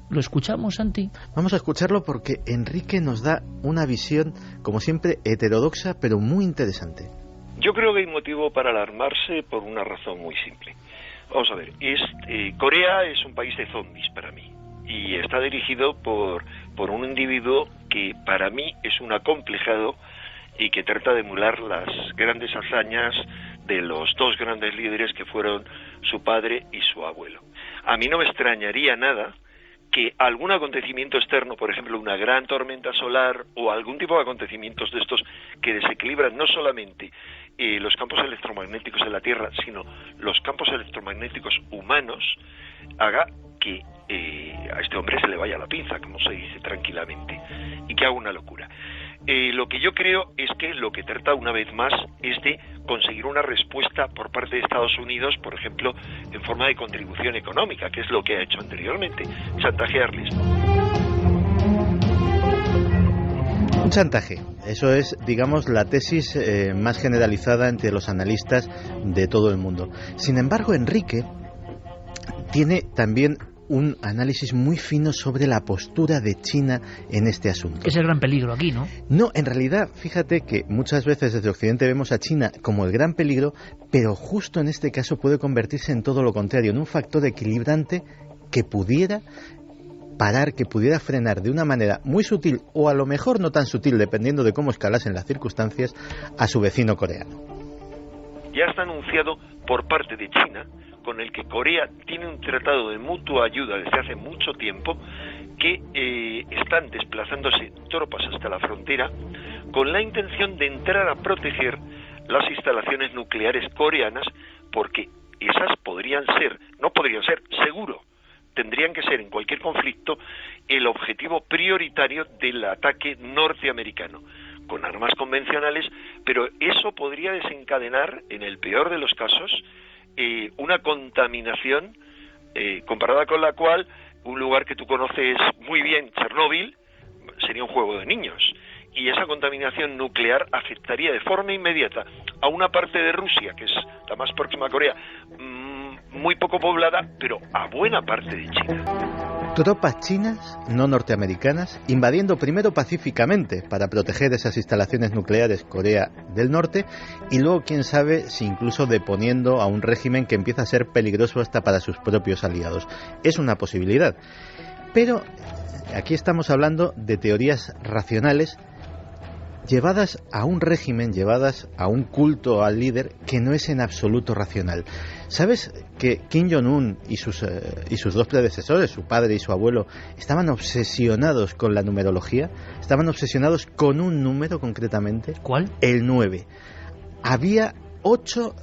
¿Lo escuchamos, Santi? Vamos a escucharlo porque Enrique nos da una visión, como siempre, heterodoxa, pero muy interesante. Yo creo que hay motivo para alarmarse por una razón muy simple. Vamos a ver, Corea es un país de zombies para mí y está dirigido por un individuo que para mí es un acomplejado y que trata de emular las grandes hazañas de los dos grandes líderes que fueron su padre y su abuelo. A mí no me extrañaría nada que algún acontecimiento externo, por ejemplo una gran tormenta solar o algún tipo de acontecimientos de estos que desequilibran no solamente los campos electromagnéticos de la Tierra, sino los campos electromagnéticos humanos, haga que a este hombre se le vaya la pinza, como se dice tranquilamente, y que haga una locura. Lo que yo creo es que lo que trata una vez más es de conseguir una respuesta por parte de Estados Unidos, por ejemplo, en forma de contribución económica, que es lo que ha hecho anteriormente, chantajearles. Un chantaje, eso es, digamos, la tesis más generalizada entre los analistas de todo el mundo. Sin embargo, Enrique tiene también un análisis muy fino sobre la postura de China en este asunto. Es el gran peligro aquí, ¿no? No, en realidad, fíjate que muchas veces desde Occidente vemos a China como el gran peligro, pero justo en este caso puede convertirse en todo lo contrario, en un factor equilibrante que pudiera parar, que pudiera frenar de una manera muy sutil o a lo mejor no tan sutil, dependiendo de cómo escalasen las circunstancias, a su vecino coreano. Ya está anunciado por parte de China, con el que Corea tiene un tratado de mutua ayuda desde hace mucho tiempo, que están desplazándose tropas hasta la frontera con la intención de entrar a proteger las instalaciones nucleares coreanas, porque esas no podrían ser, seguro, tendrían que ser en cualquier conflicto el objetivo prioritario del ataque norteamericano, con armas convencionales, pero eso podría desencadenar, en el peor de los casos, una contaminación comparada con la cual un lugar que tú conoces muy bien, Chernóbil, sería un juego de niños. Y esa contaminación nuclear afectaría de forma inmediata a una parte de Rusia, que es la más próxima a Corea, muy poco poblada, pero a buena parte de China. Tropas chinas, no norteamericanas, invadiendo primero pacíficamente para proteger esas instalaciones nucleares Corea del Norte y luego, quién sabe, si incluso deponiendo a un régimen que empieza a ser peligroso hasta para sus propios aliados. Es una posibilidad. Pero aquí estamos hablando de teorías racionales llevadas a un régimen, llevadas a un culto al líder que no es en absoluto racional. ¿Sabes que Kim Jong-un y sus dos predecesores, su padre y su abuelo, estaban obsesionados con la numerología? Estaban obsesionados con un número concretamente. ¿Cuál? El 9. Había 8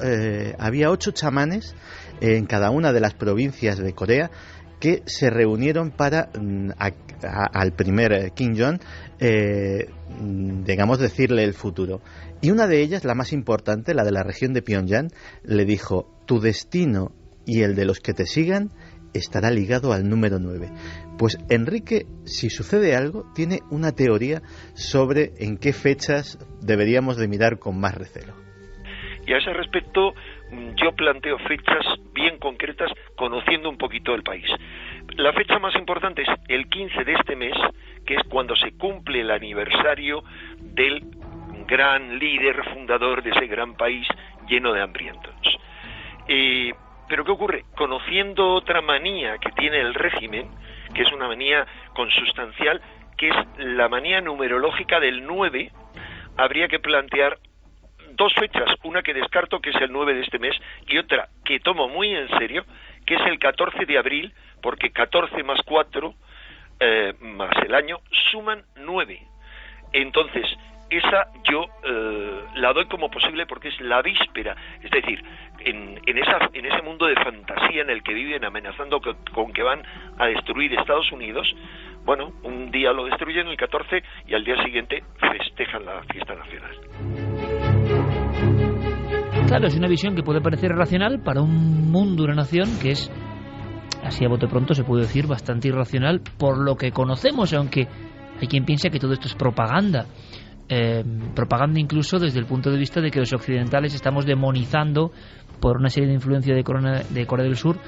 chamanes en cada una de las provincias de Corea que se reunieron para al primer Kim Jong, digamos, decirle el futuro. Y una de ellas, la más importante, la de la región de Pyongyang, le dijo: tu destino y el de los que te sigan estará ligado al número 9. Pues Enrique, si sucede algo, tiene una teoría sobre en qué fechas deberíamos de mirar con más recelo. Y a ese respecto, yo planteo fechas bien concretas, conociendo un poquito el país. La fecha más importante es el 15 de este mes, que es cuando se cumple el aniversario del gran líder fundador de ese gran país lleno de hambrientos. Pero ¿qué ocurre? Conociendo otra manía que tiene el régimen, que es una manía consustancial, que es la manía numerológica del 9, habría que plantear dos fechas, una que descarto, que es el 9 de este mes, y otra que tomo muy en serio, que es el 14 de abril, porque 14 más 4 más el año suman 9. Entonces, esa yo la doy como posible porque es la víspera, es decir, en ese mundo de fantasía en el que viven amenazando con que van a destruir Estados Unidos. Bueno, un día lo destruyen, el 14, y al día siguiente festejan la fiesta nacional. Claro, es una visión que puede parecer racional para un mundo, una nación que es, así a bote pronto se puede decir, bastante irracional por lo que conocemos, aunque hay quien piensa que todo esto es propaganda. Propaganda incluso desde el punto de vista de que los occidentales estamos demonizando por una serie de influencias de Corea del Sur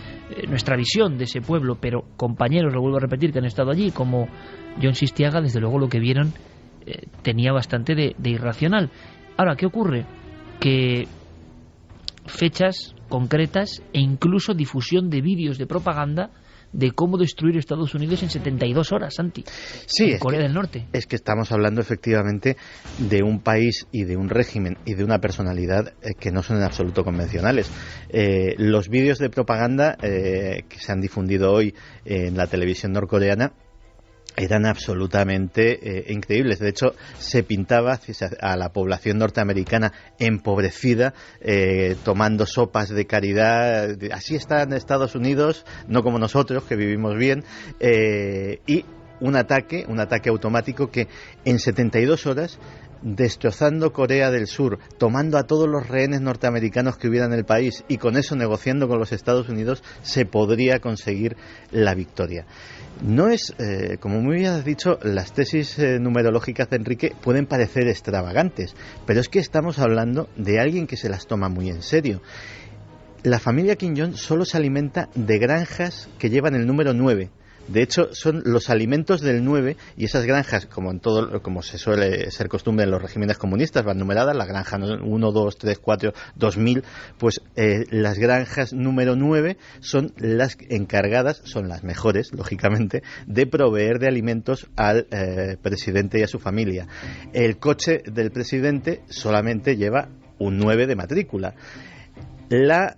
nuestra visión de ese pueblo, pero compañeros, lo vuelvo a repetir, que han estado allí, como John Sistiaga, desde luego lo que vieron tenía bastante de irracional. Ahora, ¿qué ocurre? Que fechas concretas e incluso difusión de vídeos de propaganda de cómo destruir Estados Unidos en 72 horas, Santi, sí, en Corea del Norte. Es que estamos hablando efectivamente de un país y de un régimen y de una personalidad que no son en absoluto convencionales. Los vídeos de propaganda que se han difundido hoy en la televisión norcoreana eran absolutamente increíbles. De hecho, se pintaba a la población norteamericana empobrecida, tomando sopas de caridad. Así está en Estados Unidos, no como nosotros, que vivimos bien. Y un ataque automático que en 72 horas, destrozando Corea del Sur, tomando a todos los rehenes norteamericanos que hubiera en el país y con eso negociando con los Estados Unidos, se podría conseguir la victoria. No es, como muy bien has dicho, las tesis numerológicas de Enrique pueden parecer extravagantes, pero es que estamos hablando de alguien que se las toma muy en serio. La familia Kim Jong solo se alimenta de granjas que llevan el número 9. De hecho, son los alimentos del 9, y esas granjas, como se suele ser costumbre en los regímenes comunistas, van numeradas, la granja 1, 2, 3, 4, 2000, pues las granjas número 9 son las encargadas, son las mejores, lógicamente, de proveer de alimentos al presidente y a su familia. El coche del presidente solamente lleva un 9 de matrícula. La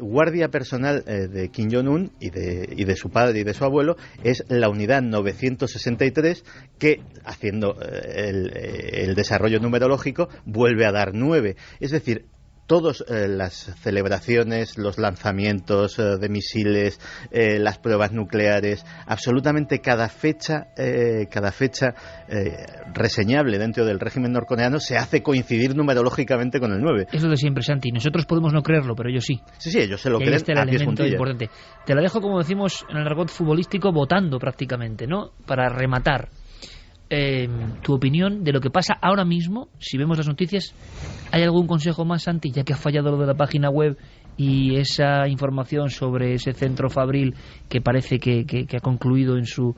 guardia personal de Kim Jong-un y de su padre y de su abuelo es la unidad 963, que, haciendo el desarrollo numerológico, vuelve a dar 9. Es decir, todas las celebraciones, los lanzamientos de misiles, las pruebas nucleares, absolutamente cada fecha reseñable dentro del régimen norcoreano se hace coincidir numerológicamente con el 9. Es lo de siempre, Santi. Nosotros podemos no creerlo, pero ellos sí. Sí, ellos se lo y creen este a pies juntillas. Importante. Te la dejo, como decimos en el argot futbolístico, votando prácticamente, ¿no? Para rematar. Tu opinión de lo que pasa ahora mismo, si vemos las noticias. ¿Hay algún consejo más, Santi, ya que ha fallado lo de la página web y esa información sobre ese centro fabril que parece que ha concluido en su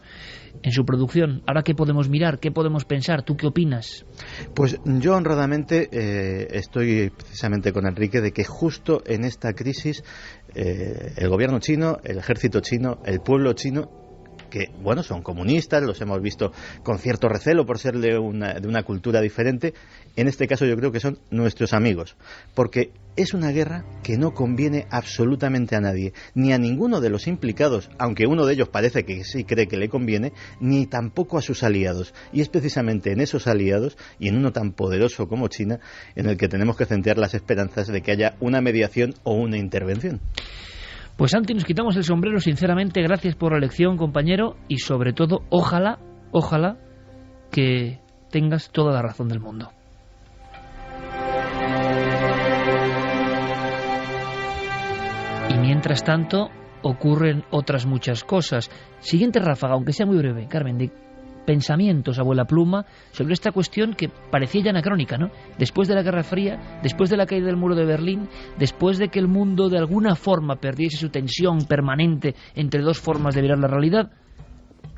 producción? ¿Ahora qué podemos mirar? ¿Qué podemos pensar? ¿Tú qué opinas? Pues yo honradamente estoy precisamente con Enrique de que justo en esta crisis el gobierno chino, el ejército chino, el pueblo chino que, bueno, son comunistas, los hemos visto con cierto recelo por ser de una cultura diferente. En este caso yo creo que son nuestros amigos, porque es una guerra que no conviene absolutamente a nadie, ni a ninguno de los implicados, aunque uno de ellos parece que sí cree que le conviene, ni tampoco a sus aliados. Y es precisamente en esos aliados, y en uno tan poderoso como China, en el que tenemos que centrar las esperanzas de que haya una mediación o una intervención. Pues Santi, nos quitamos el sombrero, sinceramente, gracias por la lección, compañero, y sobre todo, ojalá que tengas toda la razón del mundo. Y mientras tanto, ocurren otras muchas cosas. Siguiente ráfaga, aunque sea muy breve, Carmen, de pensamientos, abuela pluma, sobre esta cuestión que parecía ya anacrónica, ¿no? Después de la Guerra Fría, después de la caída del muro de Berlín, después de que el mundo de alguna forma perdiese su tensión permanente entre dos formas de mirar la realidad,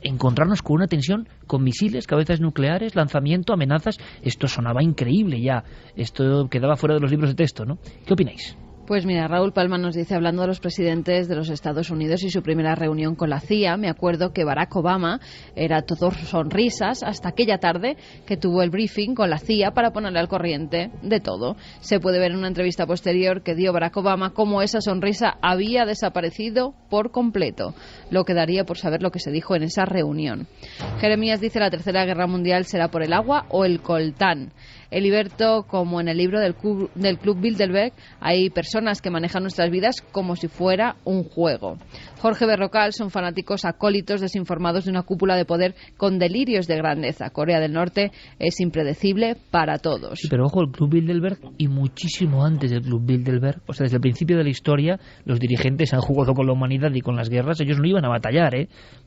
encontrarnos con una tensión con misiles, cabezas nucleares, lanzamiento, amenazas. Esto sonaba increíble ya. Esto quedaba fuera de los libros de texto, ¿no? ¿Qué opináis? Pues mira, Raúl Palma nos dice, hablando de los presidentes de los Estados Unidos y su primera reunión con la CIA, me acuerdo que Barack Obama era todo sonrisas hasta aquella tarde que tuvo el briefing con la CIA para ponerle al corriente de todo. Se puede ver en una entrevista posterior que dio Barack Obama cómo esa sonrisa había desaparecido por completo. Lo quedaría por saber lo que se dijo en esa reunión. Jeremías dice, la Tercera Guerra Mundial será por el agua o el coltán. Eliberto, como en el libro del Club Bilderberg, hay personas que manejan nuestras vidas como si fuera un juego. Jorge Berrocal son fanáticos acólitos desinformados de una cúpula de poder con delirios de grandeza. Corea del Norte es impredecible para todos. Sí, pero ojo, el Club Bilderberg y muchísimo antes del Club Bilderberg, o sea, desde el principio de la historia, los dirigentes han jugado con la humanidad y con las guerras. Ellos no iban a batallar,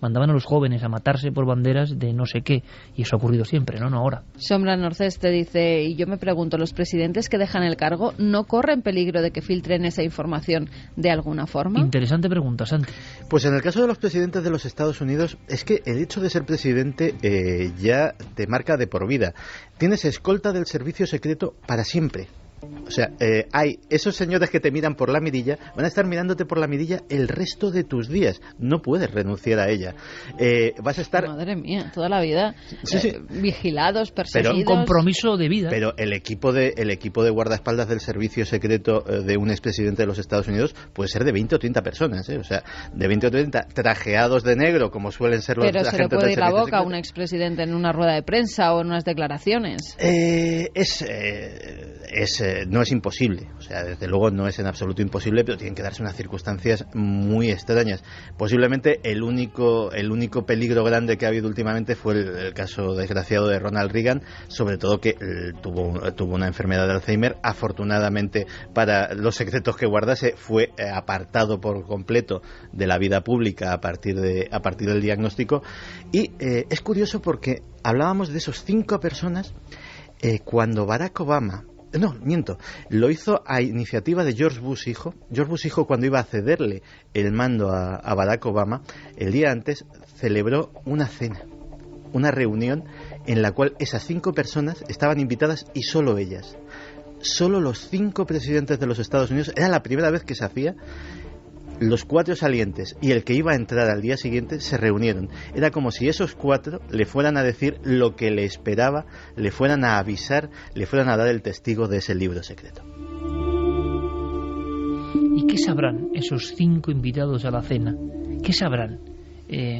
mandaban a los jóvenes a matarse por banderas de no sé qué, y eso ha ocurrido siempre, no ahora. Sombra Norceste dice, y yo me pregunto, ¿los presidentes que dejan el cargo no corren peligro de que filtren esa información de alguna forma? Interesante pregunta, Santi. Pues en el caso de los presidentes de los Estados Unidos, es que el hecho de ser presidente ya te marca de por vida. Tienes escolta del servicio secreto para siempre. O sea, hay esos señores que te miran por la mirilla, van a estar mirándote por la mirilla el resto de tus días. No puedes renunciar a ella. Vas a estar... Madre mía, toda la vida sí. Vigilados, perseguidos... Pero un compromiso de vida. Pero el equipo de guardaespaldas del servicio secreto de un expresidente de los Estados Unidos puede ser de 20 o 30 personas, O sea, de 20 o 30 trajeados de negro, como suelen ser los agentes del servicio secreto. Pero se le puede ir la boca a un expresidente en una rueda de prensa o en unas declaraciones. No es imposible, o sea, desde luego no es en absoluto imposible, pero tienen que darse unas circunstancias muy extrañas. Posiblemente el único peligro grande que ha habido últimamente fue el caso desgraciado de Ronald Reagan, sobre todo que tuvo una enfermedad de Alzheimer. Afortunadamente para los secretos que guardase fue apartado por completo de la vida pública a partir del diagnóstico. Y es curioso porque hablábamos de esos 5 personas cuando Barack Obama... No, miento. Lo hizo a iniciativa de George Bush hijo. George Bush hijo, cuando iba a cederle el mando a Barack Obama, el día antes celebró una cena, una reunión en la cual esas 5 personas estaban invitadas y solo ellas. Solo los 5 presidentes de los Estados Unidos. Era la primera vez que se hacía. Los 4 salientes y el que iba a entrar al día siguiente se reunieron. Era como si esos 4 le fueran a decir lo que le esperaba, le fueran a avisar, le fueran a dar el testigo de ese libro secreto. ¿Y qué sabrán esos 5 invitados a la cena? ¿Qué sabrán?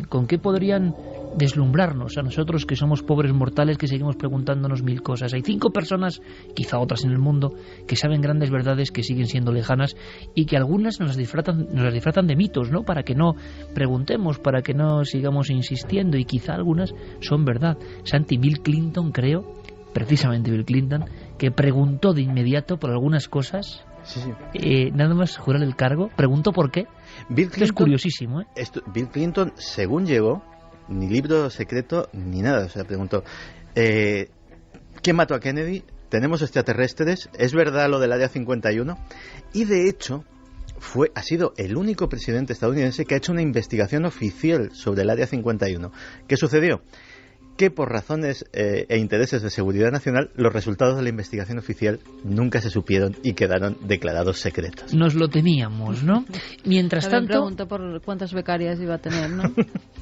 ¿Con qué podrían deslumbrarnos a nosotros que somos pobres mortales que seguimos preguntándonos 1000 cosas? Hay 5 personas, quizá otras en el mundo, que saben grandes verdades que siguen siendo lejanas y que algunas nos las disfrazan de mitos, ¿no? Para que no preguntemos, para que no sigamos insistiendo, y quizá algunas son verdad. Santi, Bill Clinton, creo, precisamente Bill Clinton, que preguntó de inmediato por algunas cosas. Sí. Nada más jurar el cargo, preguntó por qué. Bill Clinton, es curiosísimo, Bill Clinton, según llegó, ni libro secreto ni nada. O sea, preguntó, ¿quién mató a Kennedy? ¿Tenemos extraterrestres? ¿Es verdad lo del Área 51? Y de hecho ha sido el único presidente estadounidense que ha hecho una investigación oficial sobre el Área 51. ¿Qué sucedió? que por razones e intereses de seguridad nacional los resultados de la investigación oficial nunca se supieron y quedaron declarados secretos. Nos lo temíamos, ¿no? Mientras También tanto... preguntó por cuántas becarias iba a tener, ¿no?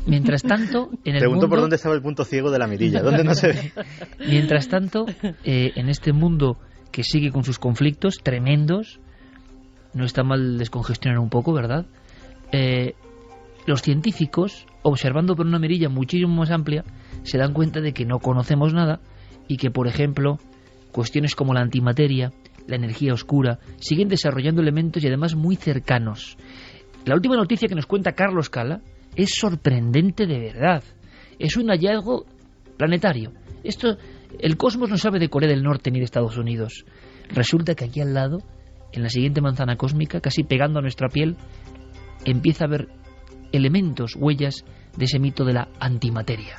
Mientras tanto, en el Preguntó mundo... por dónde estaba el punto ciego de la mirilla, dónde no se ve. Mientras tanto, en este mundo que sigue con sus conflictos tremendos, no está mal descongestionar un poco, ¿verdad? Los científicos, observando por una mirilla muchísimo más amplia, se dan cuenta de que no conocemos nada y que, por ejemplo, cuestiones como la antimateria, la energía oscura, siguen desarrollando elementos y además muy cercanos. La última noticia que nos cuenta Carlos Cala es sorprendente de verdad. Es un hallazgo planetario. El cosmos no sabe de Corea del Norte ni de Estados Unidos. Resulta que aquí al lado, en la siguiente manzana cósmica, casi pegando a nuestra piel, empieza a haber elementos, huellas de ese mito de la antimateria.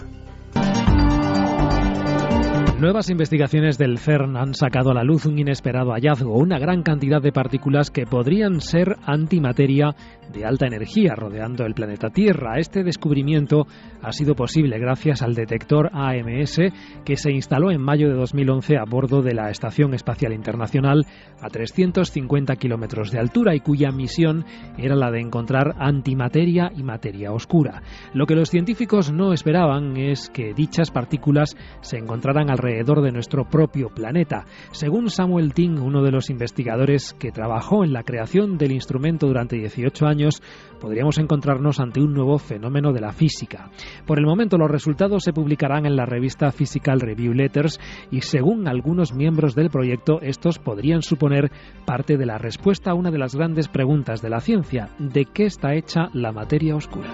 Nuevas investigaciones del CERN han sacado a la luz un inesperado hallazgo, una gran cantidad de partículas que podrían ser antimateria de alta energía rodeando el planeta Tierra. Este descubrimiento ha sido posible gracias al detector AMS que se instaló en mayo de 2011 a bordo de la Estación Espacial Internacional a 350 kilómetros de altura y cuya misión era la de encontrar antimateria y materia oscura. Lo que los científicos no esperaban es que dichas partículas se encontraran alrededor de nuestro propio planeta. Según Samuel Ting, uno de los investigadores que trabajó en la creación del instrumento durante 18 años, podríamos encontrarnos ante un nuevo fenómeno de la física. Por el momento, los resultados se publicarán en la revista Physical Review Letters y, según algunos miembros del proyecto, estos podrían suponer parte de la respuesta a una de las grandes preguntas de la ciencia: ¿de qué está hecha la materia oscura?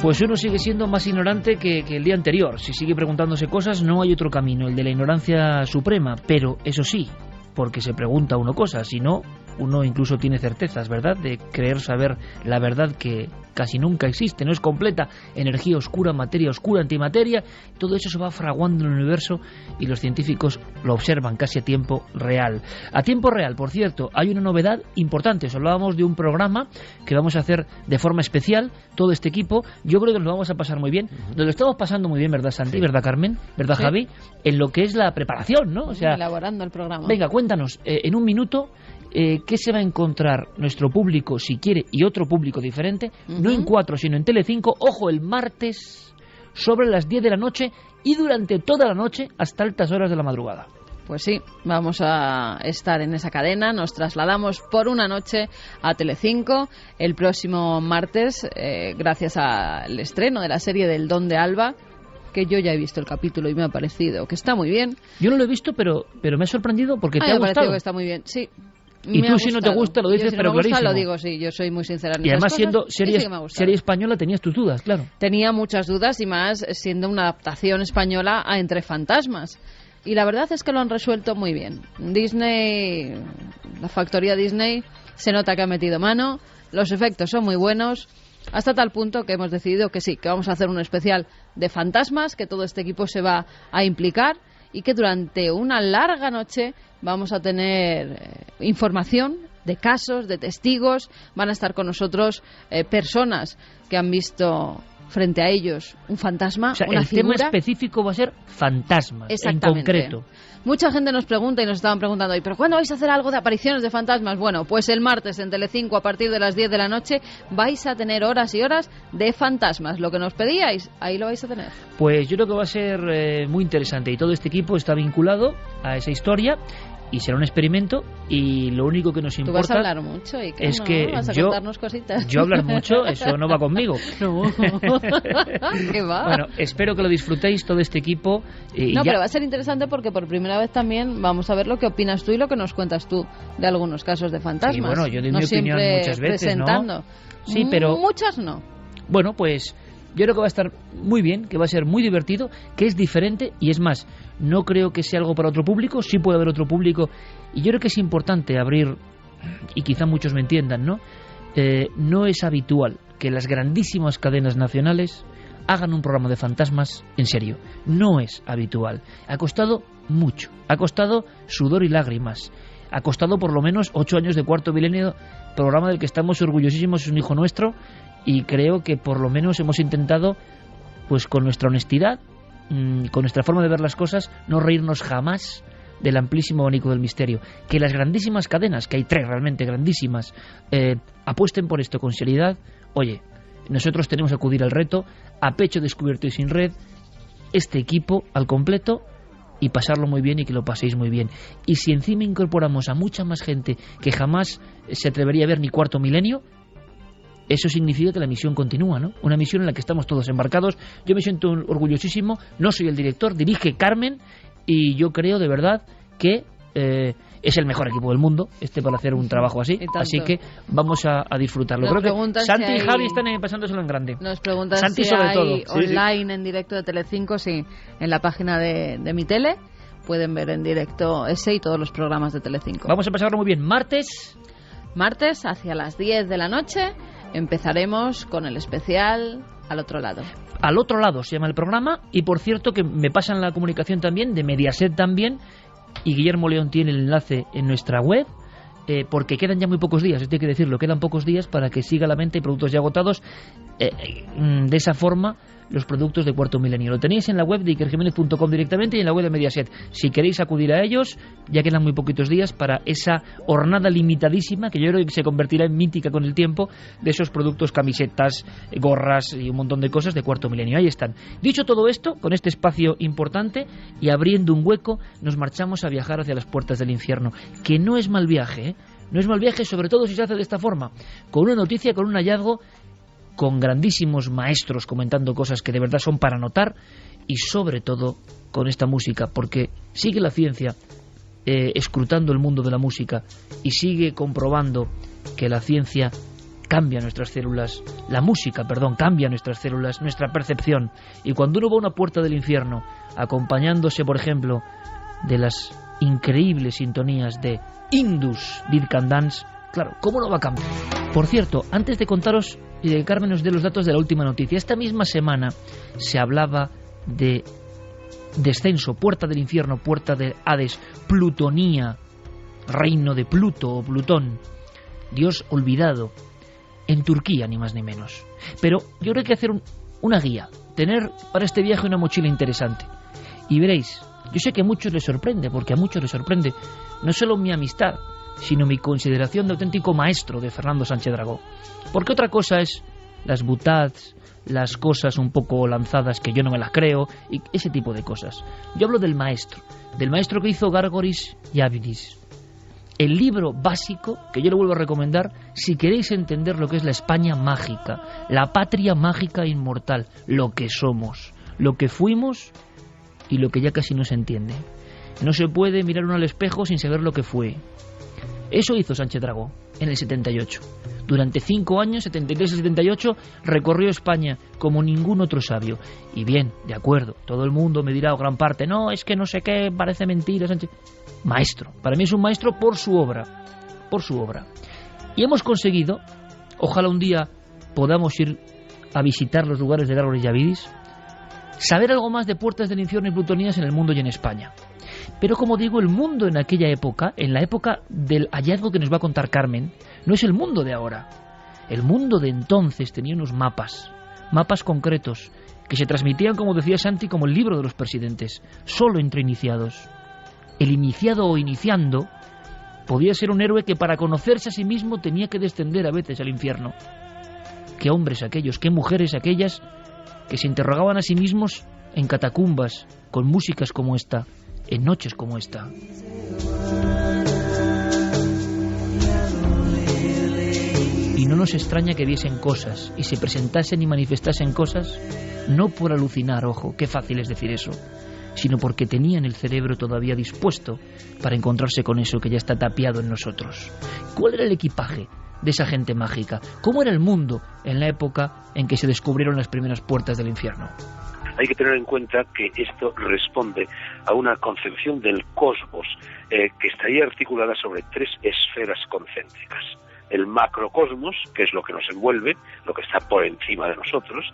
Pues uno sigue siendo más ignorante que el día anterior. Si sigue preguntándose cosas, no hay otro camino, el de la ignorancia suprema. Pero eso sí, porque se pregunta uno cosas, si no, uno incluso tiene certezas, ¿verdad?, de creer saber la verdad que casi nunca existe, no es completa. Energía oscura, materia oscura, antimateria, todo eso se va fraguando en el universo y los científicos lo observan casi a tiempo real. A tiempo real, por cierto, hay una novedad importante. Os hablábamos de un programa que vamos a hacer de forma especial, todo este equipo. Yo creo que nos lo vamos a pasar muy bien. Nos lo estamos pasando muy bien, ¿verdad, Santi? Sí. ¿Verdad, Carmen? ¿Verdad, sí, Javi? En lo que es la preparación, ¿no? O sea, elaborando el programa. Venga, cuéntanos, en un minuto, ¿qué se va a encontrar nuestro público, si quiere, y otro público diferente? No en 4, sino en Telecinco, ojo, el martes, sobre las 10 de la noche y durante toda la noche hasta altas horas de la madrugada. Pues sí, vamos a estar en esa cadena. Nos trasladamos por una noche a Telecinco el próximo martes, gracias al estreno de la serie del Don de Alba, que yo ya he visto el capítulo y me ha parecido que está muy bien. Yo no lo he visto, pero me ha sorprendido porque te ha gustado. Me ha parecido que está muy bien, sí. Y tú, si no te gusta, lo dices, pero clarísimo. Lo digo, sí, yo soy muy sincera en y además, esas cosas, siendo serie española, tenías tus dudas, claro. Tenía muchas dudas, y más siendo una adaptación española a Entre Fantasmas. Y la verdad es que lo han resuelto muy bien. Disney, la factoría Disney, se nota que ha metido mano, los efectos son muy buenos, hasta tal punto que hemos decidido que sí, que vamos a hacer un especial de fantasmas, que todo este equipo se va a implicar y que durante una larga noche vamos a tener información de casos, de testigos. Van a estar con nosotros personas que han visto frente a ellos un fantasma, una figura. El tema específico va a ser fantasmas, en concreto. Mucha gente nos pregunta y nos estaban preguntando, ¿pero cuándo vais a hacer algo de apariciones de fantasmas? Bueno, pues el martes en Telecinco a partir de las 10 de la noche vais a tener horas y horas de fantasmas. Lo que nos pedíais, ahí lo vais a tener. Pues yo creo que va a ser muy interesante y todo este equipo está vinculado a esa historia. Y será un experimento y lo único que nos importa... Tú vas a hablar mucho y es que vas a contarnos cositas. Yo hablar mucho, eso no va conmigo. No. ¿Qué va? Bueno, espero que lo disfrutéis todo este equipo. Pero va a ser interesante porque por primera vez también vamos a ver lo que opinas tú y lo que nos cuentas tú de algunos casos de fantasmas. Sí, bueno, yo doy mi opinión muchas veces, presentando. ¿no? Sí, pero... Muchas no. Bueno, pues... Yo creo que va a estar muy bien, que va a ser muy divertido, que es diferente y es más, no creo que sea algo para otro público, sí puede haber otro público y yo creo que es importante abrir, y quizá muchos me entiendan, ¿no? No es habitual que las grandísimas cadenas nacionales hagan un programa de fantasmas en serio, no es habitual. Ha costado mucho, ha costado sudor y lágrimas, ha costado por lo menos 8 años de Cuarto Milenio, programa del que estamos orgullosísimos, es un hijo nuestro. Y creo que por lo menos hemos intentado pues con nuestra honestidad, con nuestra forma de ver las cosas, no reírnos jamás del amplísimo abanico del misterio. Que las grandísimas cadenas, que hay 3 realmente grandísimas, apuesten por esto con seriedad. Oye, nosotros tenemos que acudir al reto, a pecho descubierto y sin red, este equipo al completo, y pasarlo muy bien y que lo paséis muy bien. Y si encima incorporamos a mucha más gente que jamás se atrevería a ver ni cuarto milenio, eso significa que la misión continúa, ¿no? Una misión en la que estamos todos embarcados. Yo me siento orgullosísimo, no soy el director, dirige Carmen, y yo creo de verdad que es el mejor equipo del mundo para hacer un trabajo así, así que vamos a disfrutarlo. Nos Creo que Santi si y Javi están pasándoselo en grande. Nos preguntan Santi si sobre hay todo. online en directo de Telecinco, sí, en la página de mi tele pueden ver en directo ese y todos los programas de Telecinco. Vamos a pasarlo muy bien. Martes hacia las 10 de la noche empezaremos con el especial Al Otro Lado. Al Otro Lado se llama el programa, y por cierto que me pasan la comunicación también, de Mediaset también, y Guillermo León tiene el enlace en nuestra web, porque quedan ya muy pocos días, esto hay que decirlo, quedan pocos días para que siga la venta y productos ya agotados. De esa forma, los productos de Cuarto Milenio. Lo tenéis en la web de ikerjimenez.com directamente y en la web de Mediaset. Si queréis acudir a ellos, ya quedan muy poquitos días para esa hornada limitadísima, que yo creo que se convertirá en mítica con el tiempo, de esos productos, camisetas, gorras y un montón de cosas de Cuarto Milenio. Ahí están. Dicho todo esto, con este espacio importante y abriendo un hueco, nos marchamos a viajar hacia las puertas del infierno. Que no es mal viaje, ¿eh? No es mal viaje, sobre todo si se hace de esta forma, con una noticia, con un hallazgo, con grandísimos maestros comentando cosas que de verdad son para notar, y sobre todo con esta música, porque sigue la ciencia escrutando el mundo de la música y sigue comprobando que la ciencia cambia nuestras células, la música, perdón, cambia nuestras células, nuestra percepción. Y cuando uno va a una puerta del infierno, acompañándose, por ejemplo, de las increíbles sintonías de Indus Did Can Dance, claro, ¿cómo no va a cambiar? Por cierto, antes de contaros y de que Carmen nos dé los datos de la última noticia, esta misma semana se hablaba de descenso, puerta del infierno, puerta de Hades, plutonía, reino de Pluto o Plutón, Dios olvidado, en Turquía, ni más ni menos. Pero yo creo que hay que hacer una guía, tener para este viaje una mochila interesante. Y veréis, yo sé que a muchos les sorprende, porque a muchos les sorprende no solo mi amistad, sino mi consideración de auténtico maestro de Fernando Sánchez Dragó. Porque otra cosa es las boutades, las cosas un poco lanzadas que yo no me las creo, y ese tipo de cosas. Yo hablo del maestro que hizo Gárgoris y Avidis. El libro básico, que yo le vuelvo a recomendar, si queréis entender lo que es la España mágica, la patria mágica e inmortal, lo que somos, lo que fuimos y lo que ya casi no se entiende. No se puede mirar uno al espejo sin saber lo que fue. Eso hizo Sánchez Dragó en el 78. Durante 5 años, 73 y 78, recorrió España como ningún otro sabio. Y bien, de acuerdo, todo el mundo me dirá, o gran parte, no, es que no sé qué, parece mentira, Sánchez. Maestro, para mí es un maestro por su obra. Y hemos conseguido, ojalá un día podamos ir a visitar los lugares de Gárgoris y Avidis, saber algo más de puertas del infierno y plutonías en el mundo y en España. Pero como digo, el mundo en aquella época, en la época del hallazgo que nos va a contar Carmen, no es el mundo de ahora. El mundo de entonces tenía unos mapas concretos, que se transmitían, como decía Santi, como el libro de los presidentes, solo entre iniciados. El iniciado o iniciando podía ser un héroe que para conocerse a sí mismo tenía que descender a veces al infierno. Qué hombres aquellos, qué mujeres aquellas que se interrogaban a sí mismos en catacumbas, con músicas como esta, en noches como esta. Y no nos extraña que viesen cosas y se presentasen y manifestasen cosas, no por alucinar, ojo, qué fácil es decir eso, sino porque tenían el cerebro todavía dispuesto para encontrarse con eso que ya está tapiado en nosotros. ¿Cuál era el equipaje de esa gente mágica? ¿Cómo era el mundo en la época en que se descubrieron las primeras puertas del infierno? Hay que tener en cuenta que esto responde a una concepción del cosmos que estaría articulada sobre 3 esferas concéntricas. El macrocosmos, que es lo que nos envuelve, lo que está por encima de nosotros,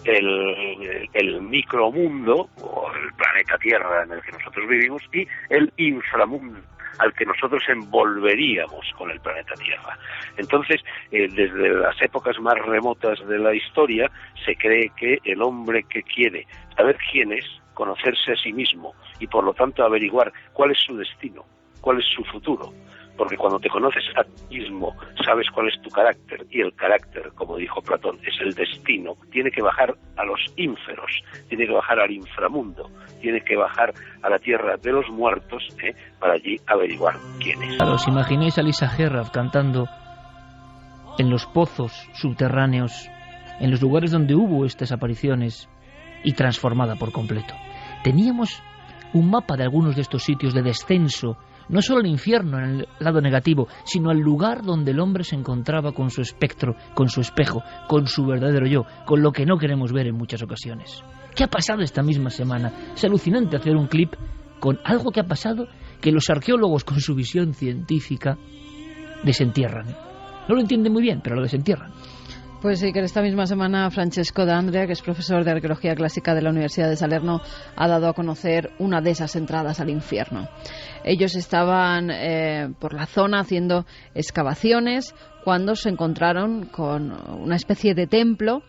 el micromundo, o el planeta Tierra en el que nosotros vivimos, y el inframundo, al que nosotros envolveríamos con el planeta Tierra. Entonces, desde las épocas más remotas de la historia, se cree que el hombre que quiere saber quién es, conocerse a sí mismo y por lo tanto averiguar cuál es su destino, cuál es su futuro, porque cuando te conoces a ti mismo sabes cuál es tu carácter, y el carácter, como dijo Platón, es el destino. Tiene que bajar a los ínferos, tiene que bajar al inframundo, tiene que bajar a la tierra de los muertos, para allí averiguar quién es. Claro, ¿os imagináis a Lisa Gerrard cantando en los pozos subterráneos, en los lugares donde hubo estas apariciones, y transformada por completo? Teníamos un mapa de algunos de estos sitios de descenso, no solo al infierno en el lado negativo, sino al lugar donde el hombre se encontraba con su espectro, con su espejo, con su verdadero yo, con lo que no queremos ver en muchas ocasiones. ¿Qué ha pasado esta misma semana? Es alucinante hacer un clip con algo que ha pasado, que los arqueólogos con su visión científica desentierran. No lo entienden muy bien, pero lo desentierran. Pues sí, que esta misma semana Francesco D'Andrea, que es profesor de Arqueología Clásica de la Universidad de Salerno, ha dado a conocer una de esas entradas al infierno. Ellos estaban por la zona haciendo excavaciones cuando se encontraron con una especie de templo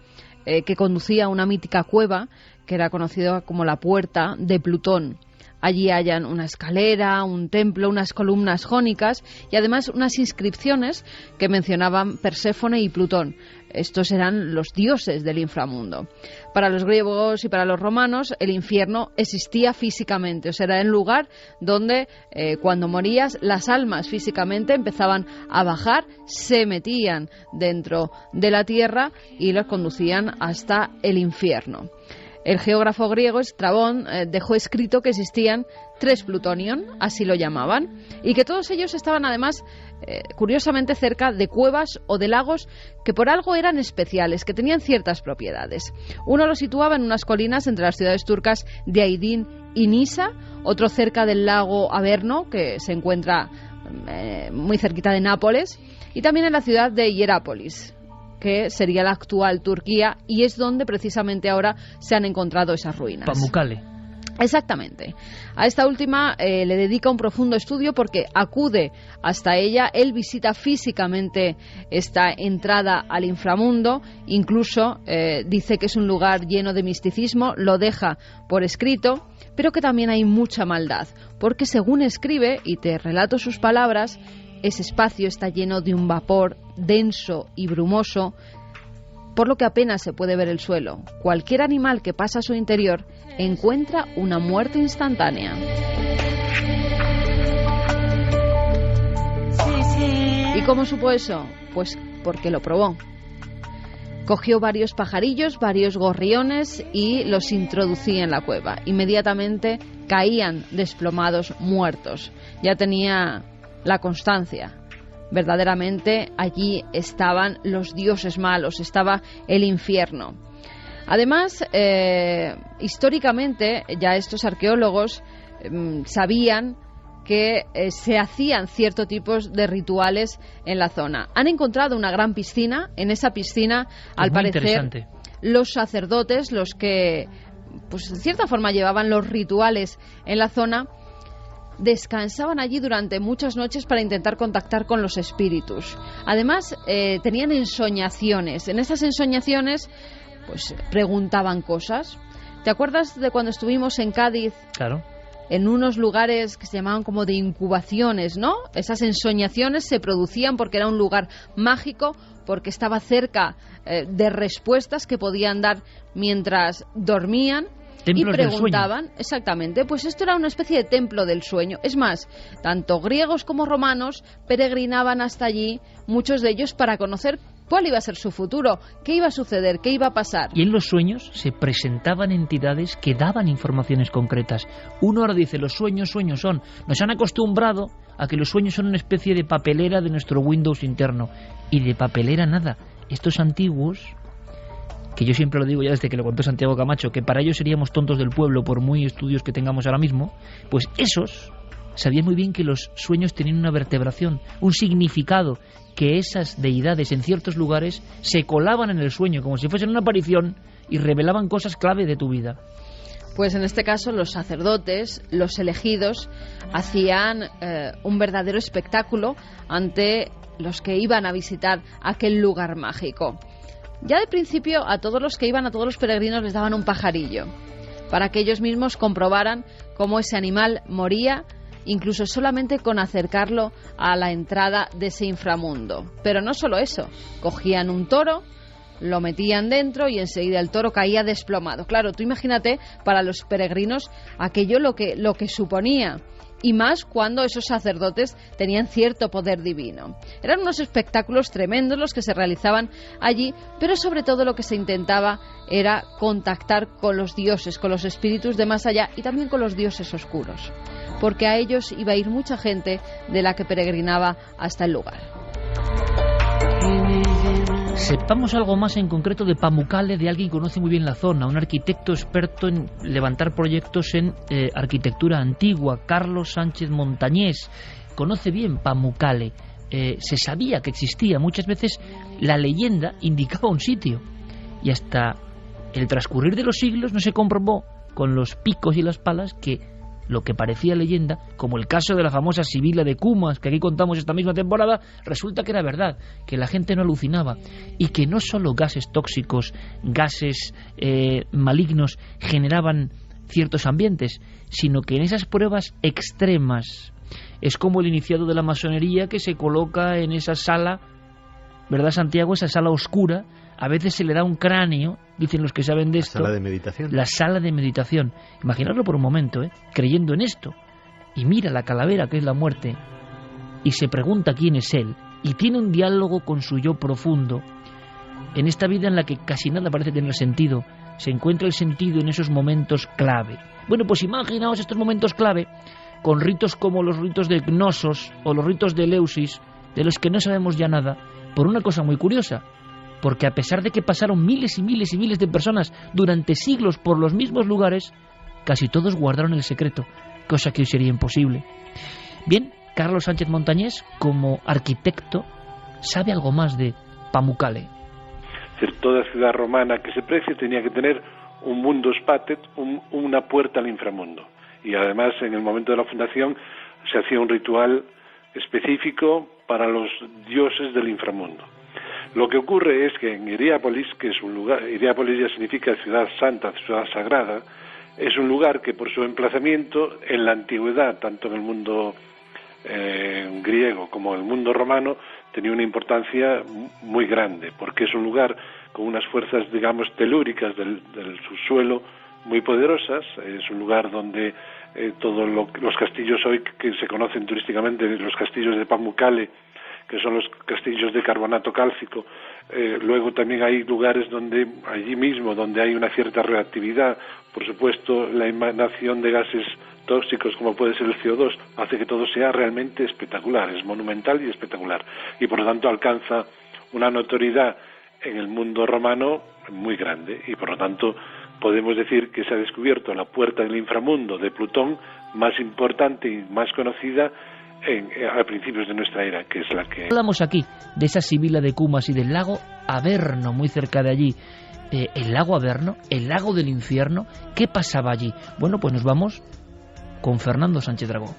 que conducía a una mítica cueva que era conocida como la Puerta de Plutón. Allí hallan una escalera, un templo, unas columnas jónicas y además unas inscripciones que mencionaban Perséfone y Plutón. Estos eran los dioses del inframundo. Para los griegos y para los romanos, el infierno existía físicamente. O sea, era el lugar donde cuando morías, las almas físicamente empezaban a bajar, se metían dentro de la tierra y los conducían hasta el infierno. El geógrafo griego Estrabón dejó escrito que existían 3 Plutonion, así lo llamaban, y que todos ellos estaban además, curiosamente, cerca de cuevas o de lagos que por algo eran especiales, que tenían ciertas propiedades. Uno lo situaba en unas colinas entre las ciudades turcas de Aydin y Nisa, otro cerca del lago Averno, que se encuentra muy cerquita de Nápoles, y también en la ciudad de Hierápolis, que sería la actual Turquía, y es donde precisamente ahora se han encontrado esas ruinas. Pamukkale. Exactamente. A esta última le dedica un profundo estudio porque acude hasta ella, él visita físicamente esta entrada al inframundo, incluso dice que es un lugar lleno de misticismo, lo deja por escrito, pero que también hay mucha maldad, porque según escribe, y te relato sus palabras, ese espacio está lleno de un vapor denso y brumoso, por lo que apenas se puede ver el suelo. Cualquier animal que pasa a su interior encuentra una muerte instantánea. ¿Y cómo supo eso? Pues porque lo probó. Cogió varios pajarillos, varios gorriones y los introducía en la cueva. Inmediatamente caían desplomados, muertos. Ya tenía la constancia. Verdaderamente allí estaban los dioses malos, estaba el infierno. Además, históricamente ya estos arqueólogos sabían que se hacían ciertos tipos de rituales en la zona. Han encontrado una gran piscina. En esa piscina, al parecer, los sacerdotes, los que pues en cierta forma llevaban los rituales en la zona, descansaban allí durante muchas noches para intentar contactar con los espíritus. Además, tenían ensoñaciones. En esas ensoñaciones, pues preguntaban cosas. ¿Te acuerdas de cuando estuvimos en Cádiz? Claro. En unos lugares que se llamaban como de incubaciones, ¿no? Esas ensoñaciones se producían porque era un lugar mágico, porque estaba cerca de respuestas que podían dar mientras dormían. Templos y preguntaban, exactamente, pues esto era una especie de templo del sueño. Es más, tanto griegos como romanos peregrinaban hasta allí, muchos de ellos para conocer cuál iba a ser su futuro, qué iba a suceder, qué iba a pasar. Y en los sueños se presentaban entidades que daban informaciones concretas. Uno ahora dice, los sueños son. Nos han acostumbrado a que los sueños son una especie de papelera de nuestro Windows interno. Y de papelera nada. Estos antiguos, que yo siempre lo digo ya desde que lo contó Santiago Camacho, que para ellos seríamos tontos del pueblo por muy estudios que tengamos ahora mismo, pues esos sabían muy bien que los sueños tenían una vertebración, un significado, que esas deidades en ciertos lugares se colaban en el sueño como si fuesen una aparición y revelaban cosas clave de tu vida. Pues en este caso los sacerdotes, los elegidos, hacían un verdadero espectáculo ante los que iban a visitar aquel lugar mágico. Ya de principio a todos los que iban, a todos los peregrinos les daban un pajarillo, para que ellos mismos comprobaran cómo ese animal moría, incluso solamente con acercarlo a la entrada de ese inframundo. Pero no solo eso, cogían un toro, lo metían dentro y enseguida el toro caía desplomado. Claro, tú imagínate para los peregrinos aquello lo que suponía, y más cuando esos sacerdotes tenían cierto poder divino. Eran unos espectáculos tremendos los que se realizaban allí, pero sobre todo lo que se intentaba era contactar con los dioses, con los espíritus de más allá y también con los dioses oscuros, porque a ellos iba a ir mucha gente de la que peregrinaba hasta el lugar. Sepamos algo más en concreto de Pamukkale, de alguien que conoce muy bien la zona, un arquitecto experto en levantar proyectos en arquitectura antigua, Carlos Sánchez Montañés. Conoce bien Pamukkale, se sabía que existía, muchas veces la leyenda indicaba un sitio, y hasta el transcurrir de los siglos no se comprobó con los picos y las palas que lo que parecía leyenda, como el caso de la famosa Sibila de Cumas, que aquí contamos esta misma temporada, resulta que era verdad, que la gente no alucinaba, y que no solo gases tóxicos, gases malignos generaban ciertos ambientes, sino que en esas pruebas extremas es como el iniciado de la masonería que se coloca en esa sala, ¿verdad, Santiago? Esa sala oscura. A veces se le da un cráneo, dicen los que saben de esto. La sala de meditación. La sala de meditación. Imaginadlo por un momento, creyendo en esto. Y mira la calavera que es la muerte. Y se pregunta quién es él. Y tiene un diálogo con su yo profundo. En esta vida en la que casi nada parece tener sentido, se encuentra el sentido en esos momentos clave. Bueno, pues imaginaos estos momentos clave con ritos como los ritos de Gnosos o los ritos de Eleusis, de los que no sabemos ya nada, por una cosa muy curiosa. Porque a pesar de que pasaron miles y miles y miles de personas durante siglos por los mismos lugares, casi todos guardaron el secreto, cosa que hoy sería imposible. Bien, Carlos Sánchez Montañés, como arquitecto, sabe algo más de Pamukkale. Toda ciudad romana que se precie tenía que tener un mundus patet, una puerta al inframundo. Y además, en el momento de la fundación, se hacía un ritual específico para los dioses del inframundo. Lo que ocurre es que en Hierápolis, que es un lugar, Hierápolis ya significa ciudad santa, ciudad sagrada, es un lugar que por su emplazamiento en la antigüedad, tanto en el mundo griego como en el mundo romano, tenía una importancia muy grande, porque es un lugar con unas fuerzas, digamos, telúricas del subsuelo muy poderosas. Es un lugar donde todos los castillos hoy que se conocen turísticamente, los castillos de Pamukkale, que son los castillos de carbonato cálcico. Luego también hay lugares donde allí mismo donde hay una cierta reactividad. Por supuesto, la emanación de gases tóxicos como puede ser el CO2 hace que todo sea realmente espectacular, es monumental y espectacular, y por lo tanto alcanza una notoriedad en el mundo romano muy grande, y por lo tanto podemos decir que se ha descubierto la puerta del inframundo de Plutón más importante y más conocida a principios de nuestra era, que es la que... Hablamos aquí de esa Sibila de Cumas y del lago Averno, muy cerca de allí. El lago Averno, el lago del infierno, ¿qué pasaba allí? Bueno, pues nos vamos con Fernando Sánchez Dragó.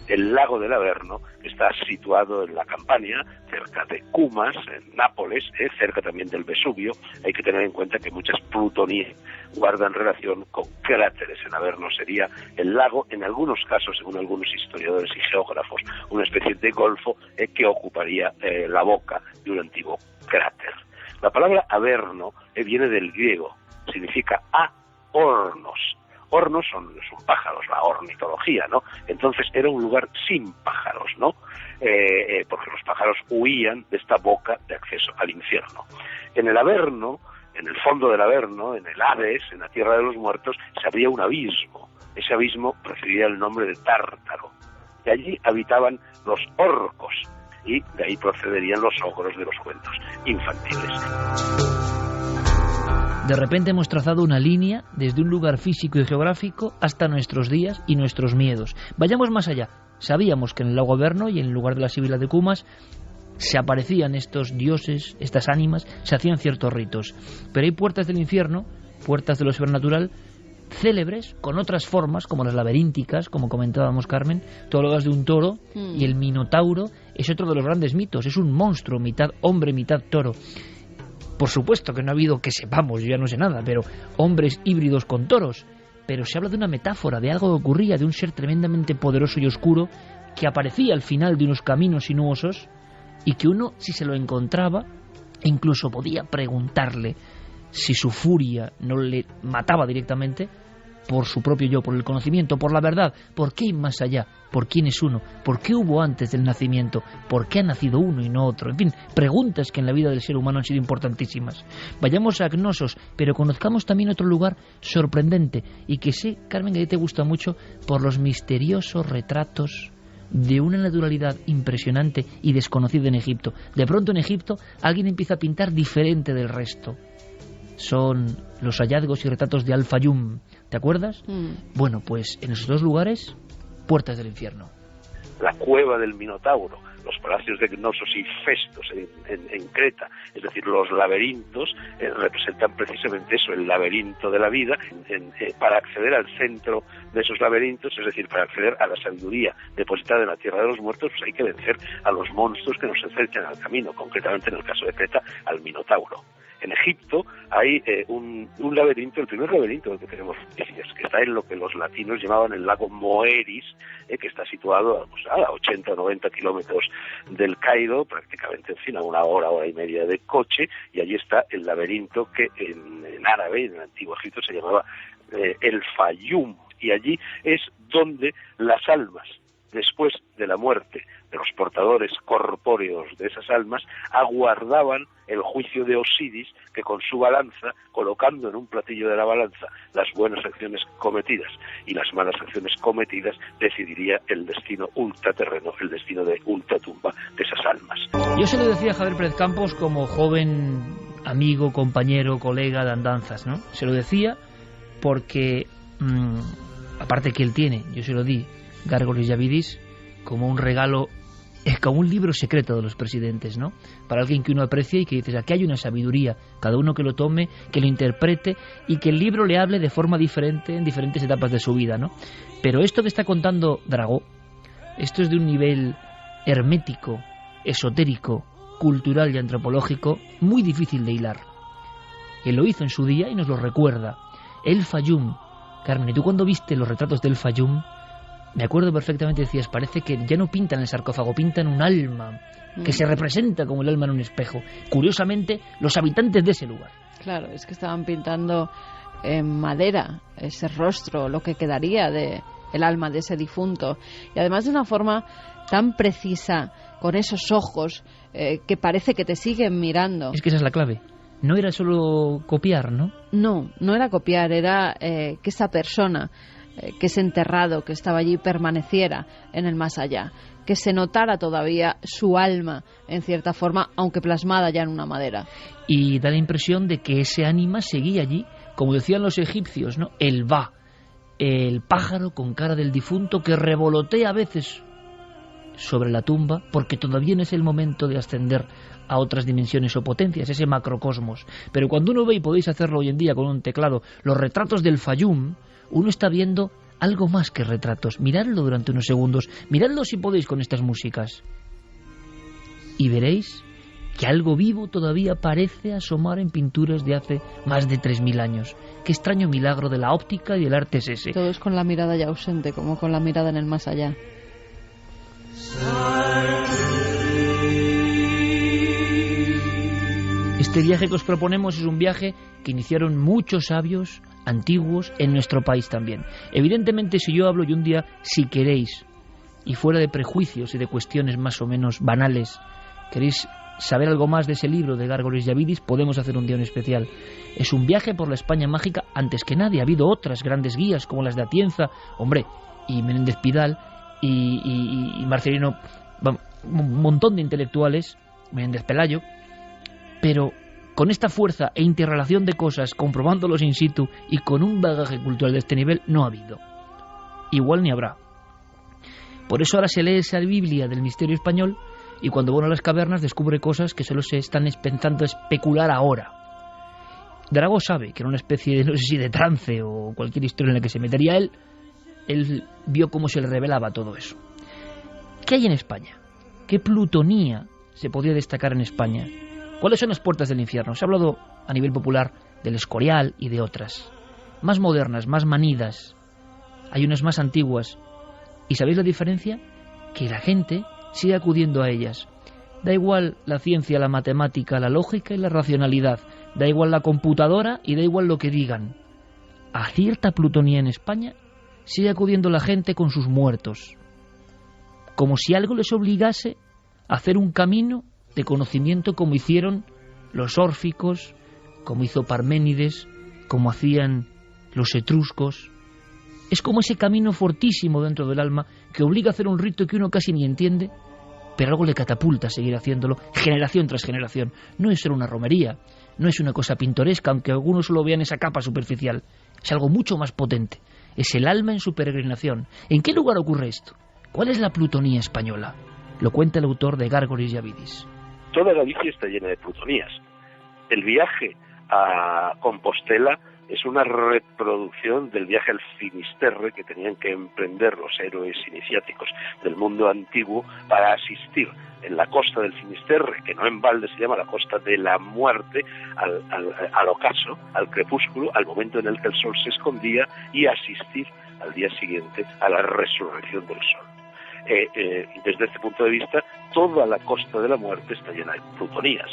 El lago del Averno está situado en la Campania, cerca de Cumas, en Nápoles, cerca también del Vesubio. Hay que tener en cuenta que muchas plutonías guardan relación con cráteres. En Averno sería el lago, en algunos casos, según algunos historiadores y geógrafos, una especie de golfo que ocuparía la boca de un antiguo cráter. La palabra Averno viene del griego, significa hornos. Hornos son pájaros, la ornitología, ¿no? Entonces era un lugar sin pájaros, ¿no? Porque los pájaros huían de esta boca de acceso al infierno. En el Averno, en el fondo del Averno, en el Hades, en la tierra de los muertos, se abría un abismo. Ese abismo recibía el nombre de Tártaro. De allí habitaban los orcos y de ahí procederían los ogros de los cuentos infantiles. De repente hemos trazado una línea desde un lugar físico y geográfico hasta nuestros días y nuestros miedos. Vayamos más allá. Sabíamos que en el lago Averno y en el lugar de la Sibila de Cumas se aparecían estos dioses, estas ánimas, se hacían ciertos ritos. Pero hay puertas del infierno, puertas de lo sobrenatural, célebres con otras formas, como las laberínticas, como comentábamos, Carmen. Tú hablabas de un toro, y el minotauro es otro de los grandes mitos. Es un monstruo, mitad hombre, mitad toro. Por supuesto que no ha habido, que sepamos, yo ya no sé nada, pero hombres híbridos con toros. Pero se habla de una metáfora, de algo que ocurría, de un ser tremendamente poderoso y oscuro que aparecía al final de unos caminos sinuosos y que uno, si se lo encontraba, incluso podía preguntarle si su furia no le mataba directamente por su propio yo, por el conocimiento, por la verdad. ¿Por qué ir más allá? ¿Por quién es uno? ¿Por qué hubo antes del nacimiento? ¿Por qué ha nacido uno y no otro? En fin, preguntas que en la vida del ser humano han sido importantísimas. Vayamos a Cnosos, pero conozcamos también otro lugar sorprendente y que sé, Carmen, que a ti te gusta mucho por los misteriosos retratos de una naturalidad impresionante y desconocida en Egipto. De pronto en Egipto alguien empieza a pintar diferente del resto. Son los hallazgos y retratos de Al-Fayum. ¿Te acuerdas? Bueno, pues en esos dos lugares, puertas del infierno. La cueva del Minotauro, los palacios de Cnosos y Festos en Creta, es decir, los laberintos, representan precisamente eso, el laberinto de la vida. Para acceder al centro de esos laberintos, es decir, para acceder a la sabiduría depositada en la tierra de los muertos, pues hay que vencer a los monstruos que nos acechan al camino, concretamente en el caso de Creta, al Minotauro. En Egipto hay un laberinto, el primer laberinto del que tenemos noticias, que está en lo que los latinos llamaban el lago Moeris, que está situado a 80 o 90 kilómetros del Cairo, prácticamente, en fin, a una hora y media de coche, y allí está el laberinto que en árabe, en el antiguo Egipto, se llamaba el Fayum, y allí es donde las almas, después de la muerte de los portadores corpóreos de esas almas, aguardaban el juicio de Osiris, que con su balanza, colocando en un platillo de la balanza las buenas acciones cometidas y las malas acciones cometidas, decidiría el destino ultraterreno, el destino de ultratumba de esas almas. Yo se lo decía a Javier Pérez Campos como joven amigo, compañero, colega de andanzas, ¿no? Se lo decía porque, aparte que él tiene, yo se lo di, Gárgoles y Avidis, como un regalo, como un libro secreto de los presidentes, ¿no? Para alguien que uno aprecia y que dices, aquí hay una sabiduría, cada uno que lo tome, que lo interprete y que el libro le hable de forma diferente en diferentes etapas de su vida, ¿no? Pero esto que está contando Dragó, esto es de un nivel hermético, esotérico, cultural y antropológico muy difícil de hilar. Él lo hizo en su día y nos lo recuerda. El Fayum, Carmen, ¿y tú cuando viste los retratos del Fayum? Me acuerdo perfectamente, decías, parece que ya no pintan el sarcófago, pintan un alma, que se representa como el alma en un espejo. Curiosamente, los habitantes de ese lugar. Claro, es que estaban pintando en madera ese rostro, lo que quedaría de el alma de ese difunto. Y además de una forma tan precisa, con esos ojos que parece que te siguen mirando. Es que esa es la clave. No era solo copiar, ¿no? No, no era copiar, era que esa persona que ese enterrado que estaba allí permaneciera en el más allá, que se notara todavía su alma en cierta forma, aunque plasmada ya en una madera. Y da la impresión de que ese ánima seguía allí, como decían los egipcios, ¿no? El Ba, el pájaro con cara del difunto que revolotea a veces sobre la tumba, porque todavía no es el momento de ascender a otras dimensiones o potencias, ese macrocosmos. Pero cuando uno ve, y podéis hacerlo hoy en día con un teclado, los retratos del Fayum, uno está viendo algo más que retratos. Miradlo durante unos segundos, miradlo si podéis con estas músicas, y veréis que algo vivo todavía parece asomar en pinturas de hace más de 3000 años. Qué extraño milagro de la óptica y del arte es ese. Todo es con la mirada ya ausente, como con la mirada en el más allá. Este viaje que os proponemos es un viaje que iniciaron muchos sabios antiguos en nuestro país también. Evidentemente, si yo hablo y un día, si queréis, y fuera de prejuicios y de cuestiones más o menos banales, queréis saber algo más de ese libro de Gárgoles y Avidis, podemos hacer un día en especial. Es un viaje por la España mágica antes que nadie. Ha habido otras grandes guías como las de Atienza, hombre, y Menéndez Pidal y Marcelino, un montón de intelectuales, Menéndez Pelayo, pero con esta fuerza e interrelación de cosas, comprobándolos in situ y con un bagaje cultural de este nivel, no ha habido. Igual ni habrá. Por eso ahora se lee esa Biblia del misterio español y cuando va a las cavernas descubre cosas que solo se están pensando especular ahora. Dragó sabe que era una especie de, no sé si de trance o cualquier historia en la que se metería él vio cómo se le revelaba todo eso. ¿Qué hay en España? ¿Qué plutonía se podría destacar en España? ¿Cuáles son las puertas del infierno? Se ha hablado a nivel popular del Escorial y de otras. Más modernas, más manidas. Hay unas más antiguas. ¿Y sabéis la diferencia? Que la gente sigue acudiendo a ellas. Da igual la ciencia, la matemática, la lógica y la racionalidad. Da igual la computadora y da igual lo que digan. A cierta plutonía en España sigue acudiendo la gente con sus muertos. Como si algo les obligase a hacer un camino de conocimiento como hicieron los órficos, como hizo Parménides, como hacían los etruscos. Es como ese camino fortísimo dentro del alma que obliga a hacer un rito que uno casi ni entiende, pero algo le catapulta a seguir haciéndolo generación tras generación. No es solo una romería, no es una cosa pintoresca, aunque algunos solo vean esa capa superficial. Es algo mucho más potente. Es el alma en su peregrinación. ¿En qué lugar ocurre esto? ¿Cuál es la plutonía española? Lo cuenta el autor de Gárgoris y Avidis. Toda Galicia está llena de plutonías. El viaje a Compostela es una reproducción del viaje al Finisterre que tenían que emprender los héroes iniciáticos del mundo antiguo para asistir en la costa del Finisterre, que no en balde se llama la costa de la muerte, al ocaso, al crepúsculo, al momento en el que el sol se escondía, y asistir al día siguiente a la resurrección del sol. Desde este punto de vista, toda la costa de la muerte está llena de plutonías.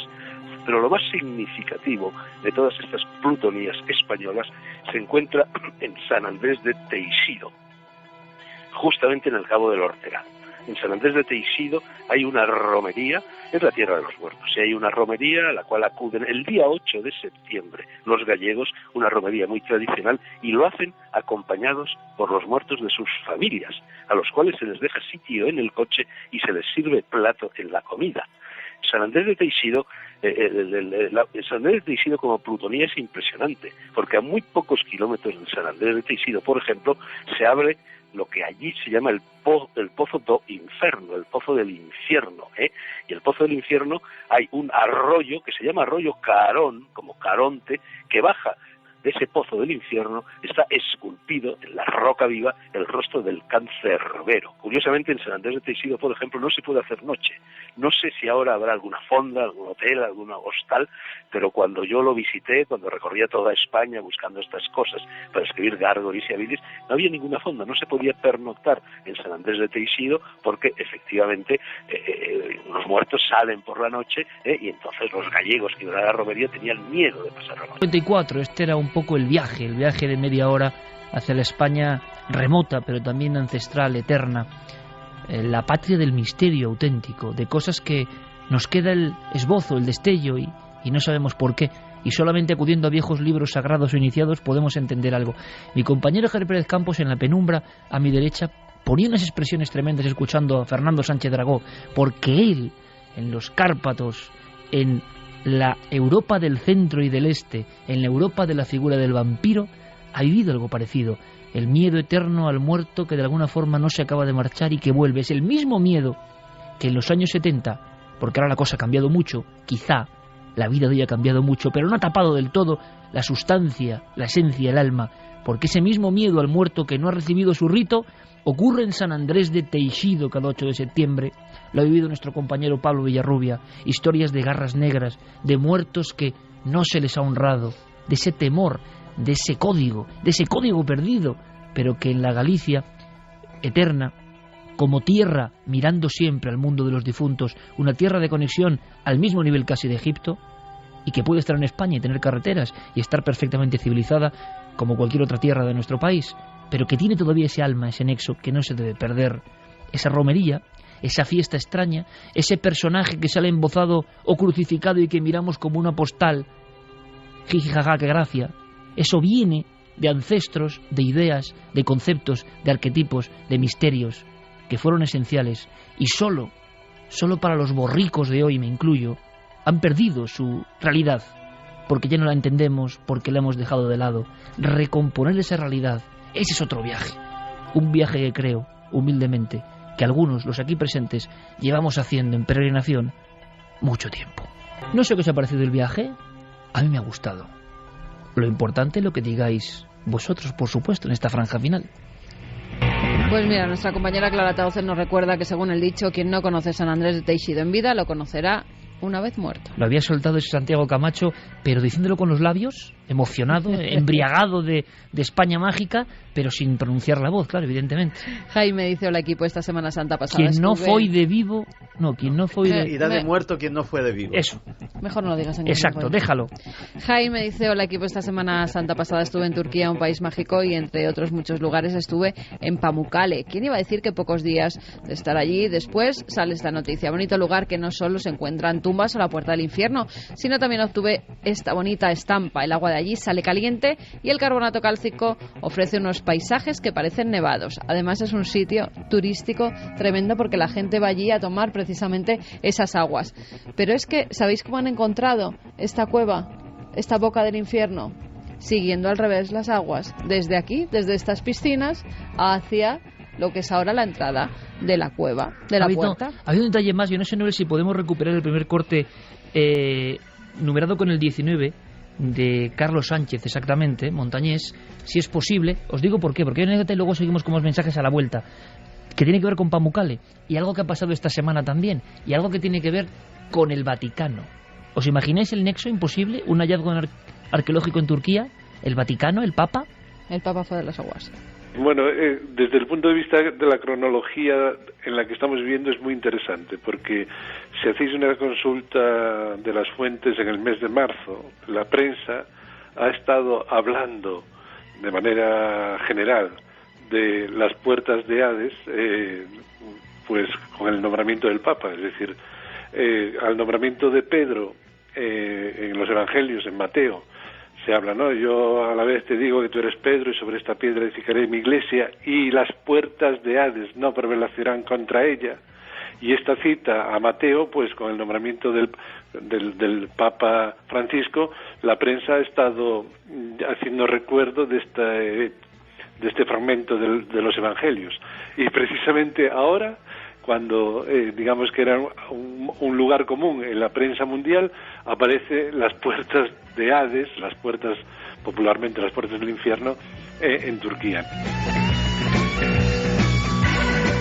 Pero lo más significativo de todas estas plutonías españolas se encuentra en San Andrés de Teixido, justamente en el Cabo del Ortega. En San Andrés de Teixido hay una romería, es la tierra de los muertos, y hay una romería a la cual acuden el día 8 de septiembre los gallegos, una romería muy tradicional, y lo hacen acompañados por los muertos de sus familias, a los cuales se les deja sitio en el coche y se les sirve plato en la comida. San Andrés de Teixido, San Andrés de Teixido como plutonía es impresionante, porque a muy pocos kilómetros de San Andrés de Teixido, por ejemplo, se abre lo que allí se llama el Pozo do Inferno, el Pozo del Infierno, Y el Pozo del Infierno hay un arroyo que se llama Arroyo Carón, como Caronte, que baja de ese Pozo del Infierno. Está esculpido en la roca viva el rostro del cancerbero. Curiosamente, en San Andrés de Teixido, por ejemplo, no se puede hacer noche. No sé si ahora habrá alguna fonda, algún hotel, alguna hostal, pero cuando yo lo visité, cuando recorría toda España buscando estas cosas para escribir Gárgoris y Avidis, no había ninguna fonda, no se podía pernoctar en San Andrés de Teixido porque efectivamente los muertos salen por la noche, y entonces los gallegos que iban a la romería tenían miedo de pasar la noche. 54, este era un poco el viaje de media hora hacia la España remota, pero también ancestral, eterna, la patria del misterio auténtico, de cosas que nos queda el esbozo, el destello, y no sabemos por qué, y solamente acudiendo a viejos libros sagrados o iniciados podemos entender algo. Mi compañero Javier Pérez Campos, en la penumbra a mi derecha, ponía unas expresiones tremendas escuchando a Fernando Sánchez Dragó, porque él, en los Cárpatos, en la Europa del centro y del este, en la Europa de la figura del vampiro, ha vivido algo parecido. El miedo eterno al muerto que de alguna forma no se acaba de marchar y que vuelve. Es el mismo miedo que en los años 70, porque ahora la cosa ha cambiado mucho, quizá la vida de hoy ha cambiado mucho, pero no ha tapado del todo la sustancia, la esencia, el alma, porque ese mismo miedo al muerto que no ha recibido su rito ocurre en San Andrés de Teixido cada 8 de septiembre. Lo ha vivido nuestro compañero Pablo Villarrubia. Historias de garras negras, de muertos que no se les ha honrado, de ese temor, de ese código perdido, pero que en la Galicia eterna, como tierra mirando siempre al mundo de los difuntos, una tierra de conexión al mismo nivel casi de Egipto, y que puede estar en España y tener carreteras y estar perfectamente civilizada como cualquier otra tierra de nuestro país, pero que tiene todavía ese alma, ese nexo que no se debe perder, esa romería, esa fiesta extraña, ese personaje que sale embozado o crucificado y que miramos como una postal, jijijaja, qué gracia. Eso viene de ancestros, de ideas, de conceptos, de arquetipos, de misterios que fueron esenciales y solo para los borricos de hoy, me incluyo, han perdido su realidad porque ya no la entendemos, porque la hemos dejado de lado. Recomponer esa realidad, ese es otro viaje, un viaje que creo, humildemente, que algunos, los aquí presentes, llevamos haciendo en peregrinación mucho tiempo. No sé qué os ha parecido el viaje, a mí me ha gustado. Lo importante es lo que digáis vosotros, por supuesto, en esta franja final. Pues mira, nuestra compañera Clara Taucer nos recuerda que, según el dicho, quien no conoce San Andrés de Teixido en vida lo conocerá una vez muerto. Lo había soltado ese Santiago Camacho, pero diciéndolo con los labios, emocionado, embriagado de España mágica, pero sin pronunciar la voz, claro, evidentemente. Jaime dice: hola equipo, esta Semana Santa pasada quien no foi de vivo, no, quien no foi de... Y da de muerto quien no fue de vivo. Eso. Mejor no lo digas en exacto, déjalo. Jaime dice: hola equipo, esta Semana Santa pasada estuve en Turquía, un país mágico, y entre otros muchos lugares estuve en Pamukkale. ¿Quién iba a decir que pocos días de estar allí después sale esta noticia? Bonito lugar que no solo se encuentran tumbas o la puerta del infierno, sino también obtuve esta bonita estampa. El agua de allí sale caliente y el carbonato cálcico ofrece unos paisajes que parecen nevados. Además es un sitio turístico tremendo porque la gente va allí a tomar precisamente esas aguas. Pero es que, ¿sabéis cómo han encontrado esta cueva, esta boca del infierno? Siguiendo al revés las aguas, desde aquí, desde estas piscinas, hacia lo que es ahora la entrada de la cueva, de la puerta. Hay un detalle más, yo no sé, Noel, si podemos recuperar el primer corte numerado con el 19 de Carlos Sánchez, exactamente, montañés, si es posible. Os digo por qué, porque hay una anécdota y luego seguimos con los mensajes a la vuelta, que tiene que ver con Pamukkale, y algo que ha pasado esta semana también, y algo que tiene que ver con el Vaticano. ¿Os imagináis el nexo imposible? Un hallazgo arqueológico en Turquía, el Vaticano, el Papa. El Papa fue de las aguas. Bueno, desde el punto de vista de la cronología en la que estamos viviendo es muy interesante, porque si hacéis una consulta de las fuentes en el mes de marzo, la prensa ha estado hablando de manera general de las puertas de Hades, pues con el nombramiento del Papa, es decir, al nombramiento de Pedro en los Evangelios, en Mateo, se habla, ¿no? Yo a la vez te digo que tú eres Pedro y sobre esta piedra edificaré mi iglesia y las puertas de Hades no prevalecerán contra ella. Y esta cita a Mateo, pues con el nombramiento del Papa Francisco, la prensa ha estado haciendo recuerdo de este fragmento de los Evangelios. Y precisamente ahora, cuando digamos que era un lugar común en la prensa mundial, aparecen las puertas de Hades, las puertas, popularmente las puertas del infierno, en Turquía.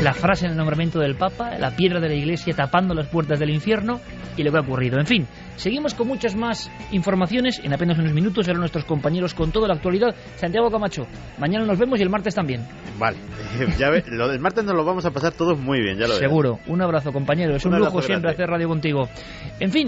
La frase en el nombramiento del Papa, la piedra de la Iglesia tapando las puertas del infierno y lo que ha ocurrido. En fin, seguimos con muchas más informaciones. En apenas unos minutos serán nuestros compañeros con toda la actualidad. Santiago Camacho, mañana nos vemos y el martes también. Vale, ya lo del martes nos lo vamos a pasar todos muy bien, ya lo verás. Seguro. Un abrazo, compañero. Es un lujo siempre hacer radio contigo. En fin.